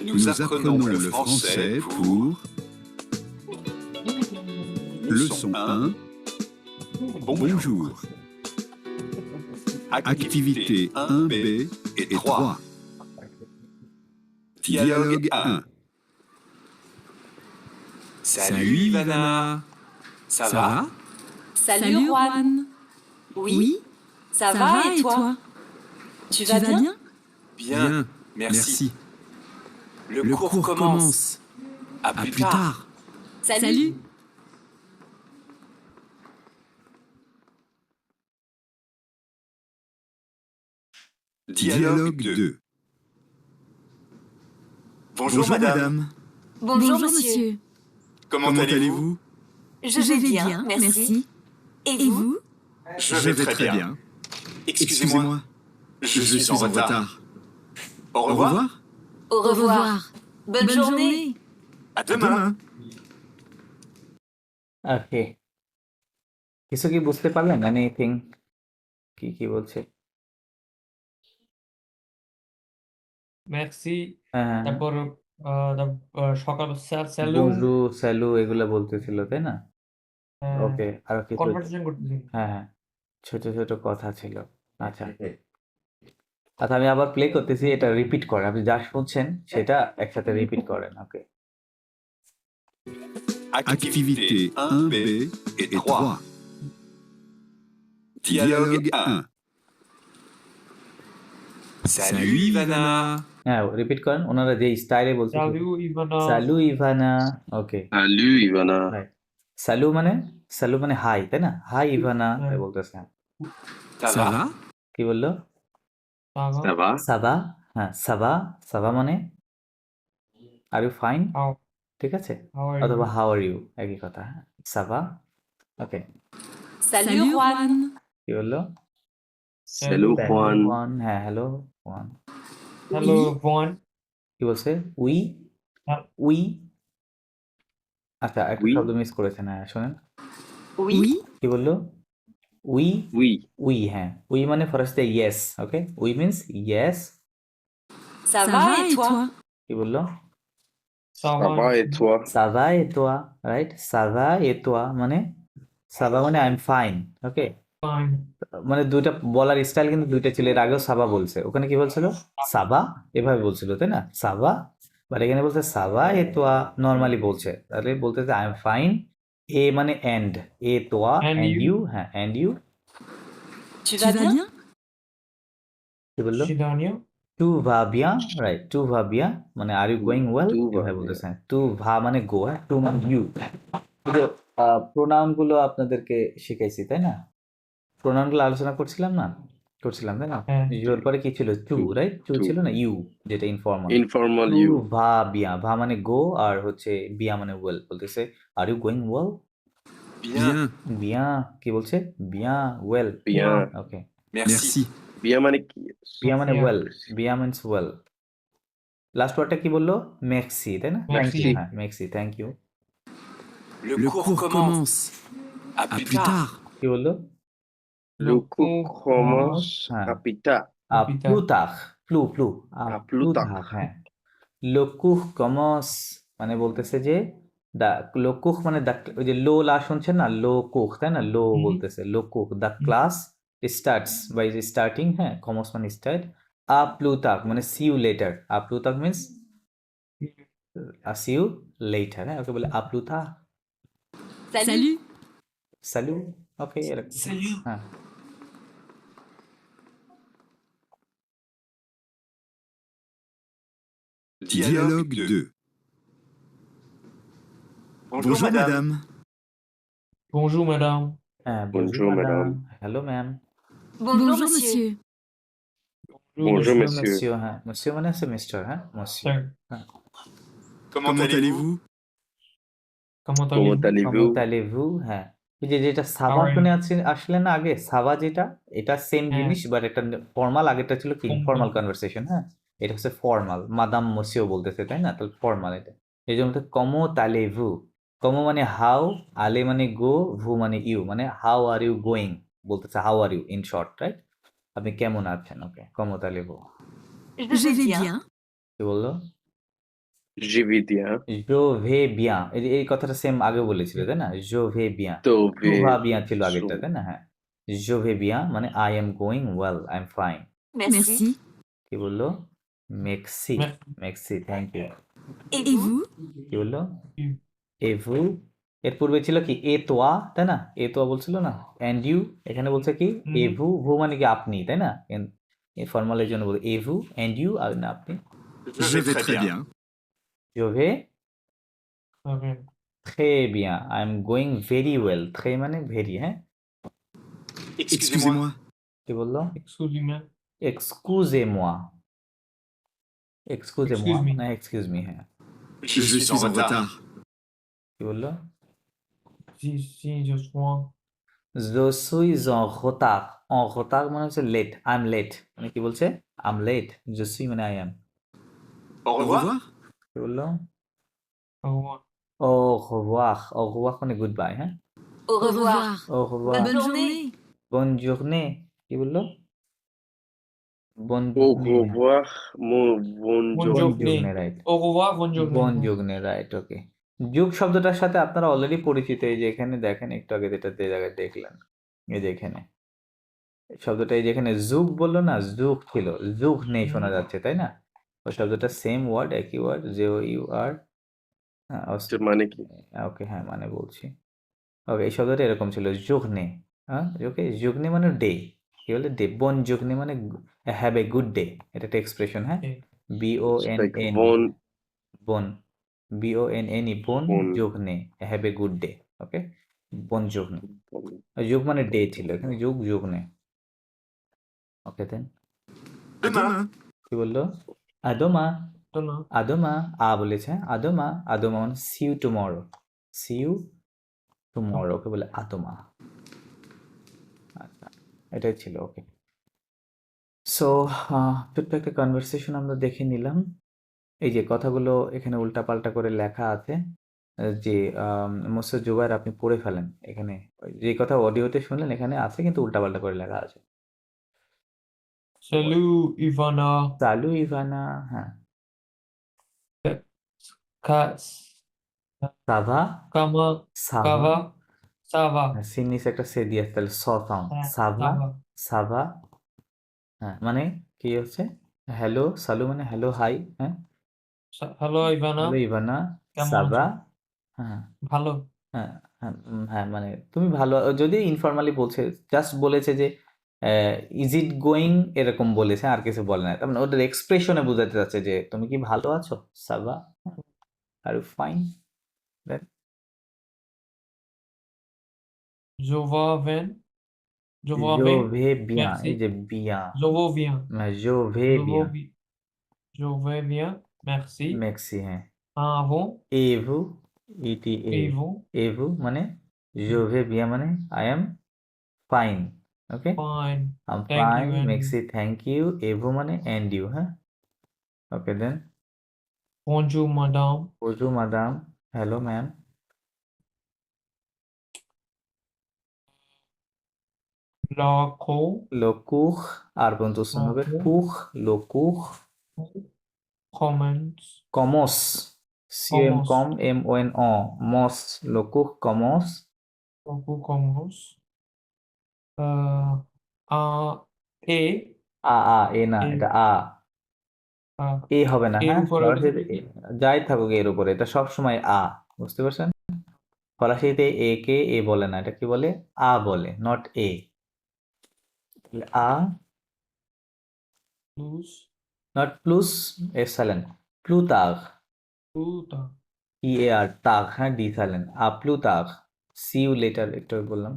Nous apprenons le français pour Leçon 1. Bonjour. Activité 1B et 3. Dialogue 1. Salut Ivana. Ça va? Salut Juan. Oui, ça va et toi? Tu vas bien? Bien, merci. Le cours commence. À plus tard. Salut. Dialogue 2. Bonjour madame, Bonjour monsieur. comment allez-vous? Je vais bien, merci. Et vous? Je vais très bien. Excusez-moi, je suis en retard. Au revoir. Au revoir. Bonne journée. À demain. ওকে, কিছু কি বুঝতে পারলেন? এনিথিং? কি বলছে? মেক্সি, হ্যাঁ, তারপর সকাল স্যালুট, বুজু, স্যালু এগুলা বলতেছিল, তাই না? ওকে, আরো কিছু? কনভারসেশন করতেছি। হ্যাঁ, ছোট ছোট কথা ছিল। আচ্ছা, আচ্ছা, আমি আবার প্লে করতেছি, এটা রিপিট করেন। আপনি যা শুনছেন সেটা একসাথে রিপিট করেন। ওকে, Activité 1B et 3. Dialogue 1. Salut Ivana. হ্যাঁ, রিপিট করেন। ওনারা যে স্টাইলে বলছে। সালু ইভানা, সালু ইভানা। ওকে, Salut Ivana. রাইট। সালু মানে হাই, তাই না? হাই ইভানা তাই বলতেছে। Ça va? কি বললো? Sabah, Ça va? সাবা। হ্যাঁ, সাবা মানে আর ইউ ফাইন, হাউ ঠিক আছে? হাউ আর অথবা ইউ? হাউ আর ইউ, একই কথা। সাবা। ওকে, Salut Juan. কি বললো? Salut Juan. ওয়ান। হ্যাঁ, হ্যালো ওয়ান। Hello Oui. ভন, কি বলছে? উই। হ্যাঁ। উই। আচ্ছা, একটা Oui. শব্দ মিস করেছেন। হ্যাঁ, শোনেন। Oui. কি বললো? উই। Oui. উই, হ্যাঁ। উই মানে ফার্স্টে yes. Okay, we means yes. Ça va et toi? কি বললো? Ça va et toi? সাভা এ তোয়া, রাইট? সাভা এ তোয়া মানে সাভা মানে I am fine. Okay, fine, মানে দুইটা বলার স্টাইল কিন্তু দুইটা ছিল। এর আগেও সাবা বলছে, ওখানে কি বলছিল? সাবা, এভাবে বলছিল, তাই না? সাবা। বাট এখানে বলছে সাবা এ তোয়া, নর্মালি বলছে। তাহলে বলতেছে আই এম ফাইন। এ মানে এন্ড, এ তোয়া, And এন্ড you? ইউ। হ্যাঁ, and you. Tu vas bien? কি বললো? সিদানিয়া, টু ভা বিয়া, রাইট। টু ভা বিয়া মানে are you going well, Tu vas এভাবে bien. বলতেছে। টু ভা মানে গো, হ্যাঁ। টু মানে ইউ। প্রোনাউন গুলো আপনাদেরকে শিখাইছি, তাই না? প্রোনাউন গুলো আলোচনা করছিলাম না? করছিলাম, তাই না? হ্যাঁ। ইউর পরে কি ছিল? টু, রাইট? টু টু। ছিল না? ইউ, যেটা ইনফর্মাল। Informal two you. ভা বিয়া। ভা মানে গো, আর হচ্ছে বিয়া মানে ওয়েল। বলতেছে are you going well? Bien. বিয়া। কি বলছে? বিয়া, well. Bien. Okay, Merci. Bien মানে কি? বিয়া মানে Yeah. ওয়েল। বিয়া মিন্স ওয়েল। লাস্ট ওয়ার্ডটা কি বললো? মেক্সি, তাই না? Thank Merci. ইউ। হ্যাঁ, মেক্সি, thank you. Le cours commence. À plus tard. কি বললো? Le cours commence হ্যাঁ। à plus tard. প্লুতাখ, প্লু। প্লুতাখ। হ্যাঁ। লকুহ কমস মানে বলতেছে যে দা লকুহ মানে দা, ওই যে লো লা শুনছেন না? লকুহ, তাই না? লো বলতেছে। লকুহ, the class starts by starting. হ্যাঁ, কমস মানে স্টার্ট। প্লুতাখ মানে সি ইউ লেটার। প্লুতাখ মিন্স সি ইউ লেটার। হ্যাঁ, ওকে বলে প্লুতা। Salut. স্যালু। ওকে, এরকম। Salut. হ্যাঁ, Dialogue 2. Bonjour madame. Bonjour madame. হ্যাঁ। Bonjour, madame. Hello ma'am. Bonjour monsieur. Bonjour monsieur. monsieur, হ্যাঁ। monsieur মানে আছে মিস্টার, হ্যাঁ। monsieur। Sir. Comment allez-vous? Comment Comment allez-vous? Comment allez-vous? allez-vous? হ্যাঁ, এই যে যেটা সাবা How are শুনে আসলে না আগে, সাবা যেটা, এটা সেম হ্যাঁ। জিনিস, বাট একটা ফর্মাল। আগেরটা ছিল কি? Formal. Informal conversation. হ্যাঁ, এটা হচ্ছে ফর্মাল। মাদাম মসিও বলতেছে, তাই না? তাহলে ফর্মাল এটা। এই জন্য কমো তালে ভু। কমো মানে হাউ, আলে মানে গো, ভু মানে ইউ, মানে হাউ আর ইউ গোয়িং বলতেছে। How are you in short, right? আপনি কেমন আছেন? ওকে, কমো তালে ভু। Je vais bien. কি বললো? Je vais bien. জো ভে বিয়া। এই কথাটা সেম আগে বলেছিল, তাই না? জো ভে বিয়া। To টু ভা vais. বিয়া ছিল আগেরটা, তাই না? হ্যাঁ, জো ভে বিয়া মানে I am going well, I am fine. Merci. কি বললো? মেক্সি। Merci. মেক্সি, থ্যাংক ইউ। Et vous? কি বললো? You. এভু। এর পূর্বে ছিল কি? এ তোয়া, তাই না? এ তোয়া বলছিল না? And you. এখানে বলছে কি? এভু। ভু মানে কি? আপনি, তাই না? ফর্মালের জন্য বলতে এভু, এন্ড ইউ, আর না আপনি। Je vais très bien. Joe we Okay. très bien, I am going very well. très মানে ভেরি, হ্যাঁ। Excusez-moi. কি বললো? Excusez-moi. এক্সকুজে-moi। এক্সকুজে-moi Excuse me. না এক্সকিউজ মি, হ্যাঁ। Je suis en retard. কি বললো? Si je suis. Je suis en retard. En retard মানে হচ্ছে লেট। আই এম লেট মানে কি বলছে? I am late. je suis মানে আই এম। Au revoir. কি বললো? Au revoir. ও revoir ও revoir মানে গুড বাই, হ্যাঁ? Au revoir. ও revoir Bonne journée. bonne journée কি বললো? bonne Au journée revoir, mon bonne Bonne journée. bonne journée. journée right Au revoir, bonne journée. bonne journée right ওকে। যুগ শব্দটার সাথে আপনারা অলরেডি পরিচিত, এই যে এখানে দেখেন একটু আগে যেটা যে জায়গায় দেখলেন, এই যে এখানে শব্দটা এই যেখানে যুগ বললো না, যুগ ছিল, যুগ নেই শোনা যাচ্ছে, তাই না? ওই শব্দটা সেম ওয়ার্ড, একই ওয়ার্ড, যে ইউ আর এটার মানে কি? ওকে, হ্যাঁ মানে বলছি। ওকে, এই শব্দটা এরকম ছিল, যুগনে, হ্যাঁ ওকে, যুগনে মানে ডে, কি বলে ডে, বন যুগনে মানে হ্যাভ এ গুড ডে, এটা একটা এক্সপ্রেশন, হ্যাঁ, Okay. BONN Like bon, বন, BONNE বন bon, যুগনে, have a good day, okay, বন যুগনে, bon. যুগ মানে ডে ছিল, এখানে যুগ যুগনে, ওকে দেন À demain. কি বললো? আদমা, Demain. আদমা, বলেছে, আদমা, আদমা মানে see you tomorrow, see you tomorrow, okay বলে আদমা। আচ্ছা, এটাই ছিল, ওকে। সো ছোট্ট একটা কনভারসেশন আমরা দেখে নিলাম। এই যে কথাগুলো এখানে উল্টাপাল্টা করে লেখা আছে, যে মোস্টার জুবায়ের আপনি পড়ে ফেলেন, এখানে যে কথা অডিওতে শুনলেন এখানে আছে কিন্তু উল্টাপাল্টা করে লেখা আছে। Salut, Ivana. চালু ইভানা, হ্যাঁ, Ka- সাভা, Comment ça সাভা, va? Ça va. সিন নিচে একটা সে দিয়ে আছে, তাহলে স সাউন্ড, হ্যাঁ, সাভা, ça va. সাভা, হ্যাঁ মানে কি হচ্ছে, হ্যালো সালু মানে হ্যালো হাই, হ্যাঁ, Hello, Ivana. হ্যালো ইভানা, কেমন সাভা, আছো? হ্যাঁ ভালো। হ্যাঁ হ্যাঁ হ্যাঁ মানে তুমি ভালো, যদি ইনফর্মালি বলছে, জাস্ট বলেছে যে ইজ ইট গোয়িং, এরকম বলেছে, আর কিছু বলে না, তার মানে ওদের এক্সপ্রেশনে বোঝাতে যাচ্ছে যে তুমি কি ভালো আছো, সাবা, are you fine, Je vais bien. Je vais জো bien. ভে বিয়া, Merci. এই যে বিয়া, Je vais bien. জো ভে Je বিয়া, vais bien. Je vais bien. Merci. মেক্সি, হ্যাঁ, Avant. এভু, ইটি এ, Et vous? এভু মানে জো ভে বিয়া মানে I am fine, okay, Fine. I am Thank fine, you and you. মেক্সি থ্যাংক ইউ, এভু মানে এন্ড ইউ, হ্যাঁ, ওকে দেন Bonjour, madame. bonjour madam, hello ma'am, La cour. le cours, আর পর্যন্ত উচ্চারণ হবে La কুখ, le cours commence. commence, COM Commence. com MON o mos, le cours commence, La cour commence. A. Et. এ না, Et. এটা A. এ হবে না, এর হ্যাঁ, উপরে ফরাসিতে যাই থাকুক এর উপরে, এটা সবসময় বুঝতে পারছেন? ফরাসিতে এ কে এ বলে না, এটা কি বলে, বলে, নট এ, plus. নট প্লুস, এ সাইলেন্ট, প্লুতাগ, Tout. EAR তাগ, হ্যাঁ, ডি সাইলেন্ট, প্লুতাগ, সি ইউ লেটার, একটু আগে বললাম,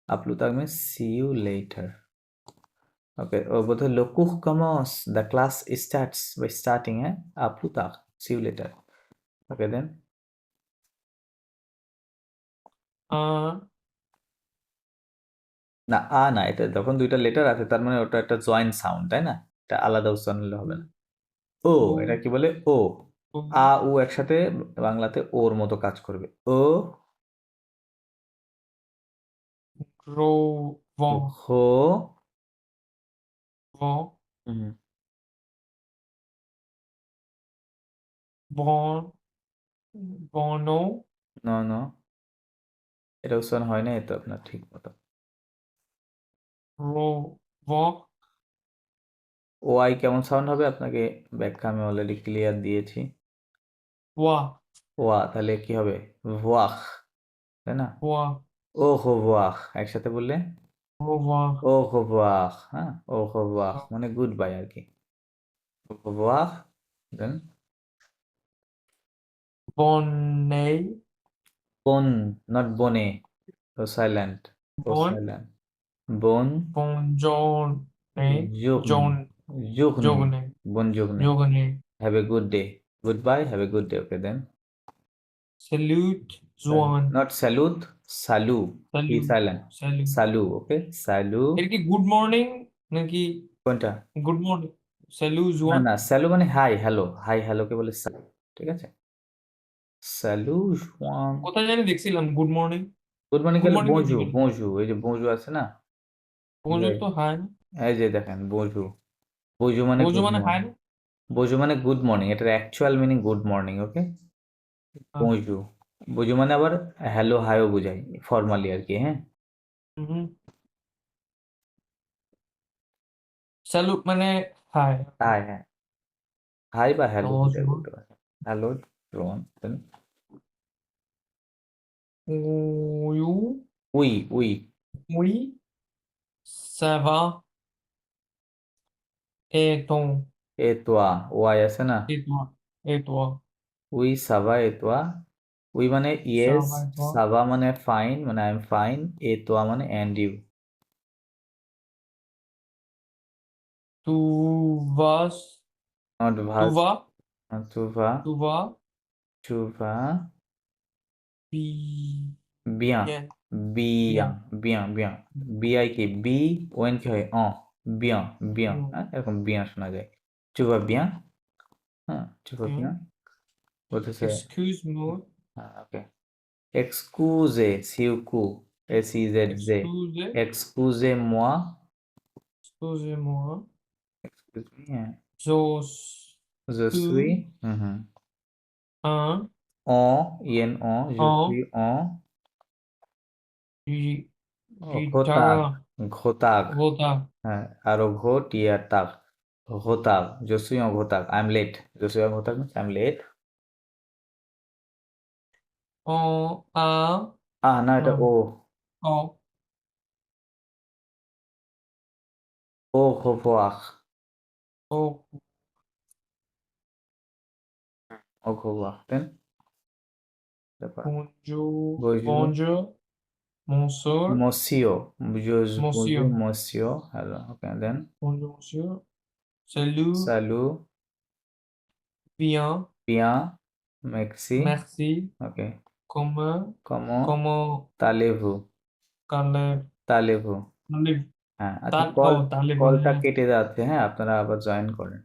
প্লুতাগ means see you later, okay, ও বোধহয় le cours commence, the class starts by starting, হ্যাঁ, প্লুতাগ, see you later, okay then Un. না, না, এটা যখন দুইটা লেটার আছে তার মানে ওটা একটা জয়েন্ট সাউন্ড, তাই না, এটা আলাদা উচ্চারণ হলে হবে না। ও, এটা কি বলে, ও, উ একসাথে বাংলাতে ওর মতো কাজ করবে, ও, Gros. Vent. হো, Vent. হুম, Bon. Bono. ন, এটা উচ্চারণ হয় না, এটা আপনার ঠিক মতো, Vent. ও আই কেমন সাউন্ড হবে আপনাকে ব্যাখ্যা আমি অলরেডি ক্লিয়ার দিয়েছি, Voix. তাহলে কি হবে, ভোয়াখ, তাই না, Voix. ও হো ভোয়াখ, একসাথে বললে Au revoir. ও হো ভোয়াখ, হ্যাঁ, ও হো ভোয়াখ মানে গুড বাই আর কি, ভোয়াখ দেন Bonne. বোন, নট বনে, ও সাইলেন্ট, ও Bon. সাইলেন্ট, বোন, Bonjournée. জুগনে, জুগনে, Journée. বোন জুগনে, Journée. Have a good day, goodbye, have a good day, okay then Salut. Juan. Not স্যালুট, সালু, ই Salut. Silent, Salut. সালু, ওকে, সালু, এটা কি গুড মর্নিং নাকি কোনটা, গুড মর্নিং? স্যালু না জুয়ান। না, স্যালু মানে হাই হ্যালো, হাই হ্যালোকে বলে স্যালু, ঠিক আছে। স্যালু জোয়ান কোথায় জানি দেখছিলাম good morning good morning good গেলে মর্নিং তো বঞ্জু বিকেল বঞ্জু এই যে বঞ্জু আছে না বজু এই তো হাই না এই যে দেখেন বঞ্জু বজু মানে বজু গুড মানে হাই মর্নিং না বজু মানে গুড মর্নিং এটার actual meaning good morning okay হ্যাঁ। বজু বজু মানে আবার হ্যালো হাইও বোঝায় ফর্মালি আর কি হ্যাঁ হুম স্যালুট মানে হাই হাই হ্যাঁ হাই বা হ্যালো দুটাই bonjour বলতে পারে হ্যালো রোহন oui উই উই oui ça va et ton এ তোয়া ওয়াই আছে না et toi et toi উই সাবা এ তোয়া উই মানে ça yes va et toi সাবা মানে ফাইন মানে আই এম ফাইন এ তোয়া মানে and you tu vas not tu ভাস vas তু ভা tu vas টু ভা bi- বিয়া bien বিয়া bien বিয়া বিয়া বিআই কি বি ওয়েন কি হয় বিয়া বিয়া bien হ্যাঁ এরকম বিয়া শোনা যায় চুবা বিয়া হ্যাঁ চুবা bien বিয়া বলতেছে excuse-moi হ্যাঁ ওকে এক্সকুজে সিউকু এস ই জেড জে এক্সকুজে মোয়া excusez-moi এক্সকিউজ মি হ্যাঁ je je suis suis হুম un ইয়েন je en suis retard ঘোতাগ retard হ্যাঁ আরো ঘোট ইয়া তাক ঘোতাগ je suis en ঘোতাগ I am late je suis en ঘোতাগ means I am late en a না এটা non en ও ঘোফোয়াক au ও ঘোফোয়াক দেন bonjour bonjour bonjour monsieur monsieur bonjour monsieur monsieur hello okay then bonjour monsieur salut salut bien bien merci merci okay comment comment comment allez-vous allez allez-vous হ্যাঁ আচ্ছা oh কলটা allez কেটে যাচ্ছে হ্যাঁ আপনারা আবার জয়েন করেন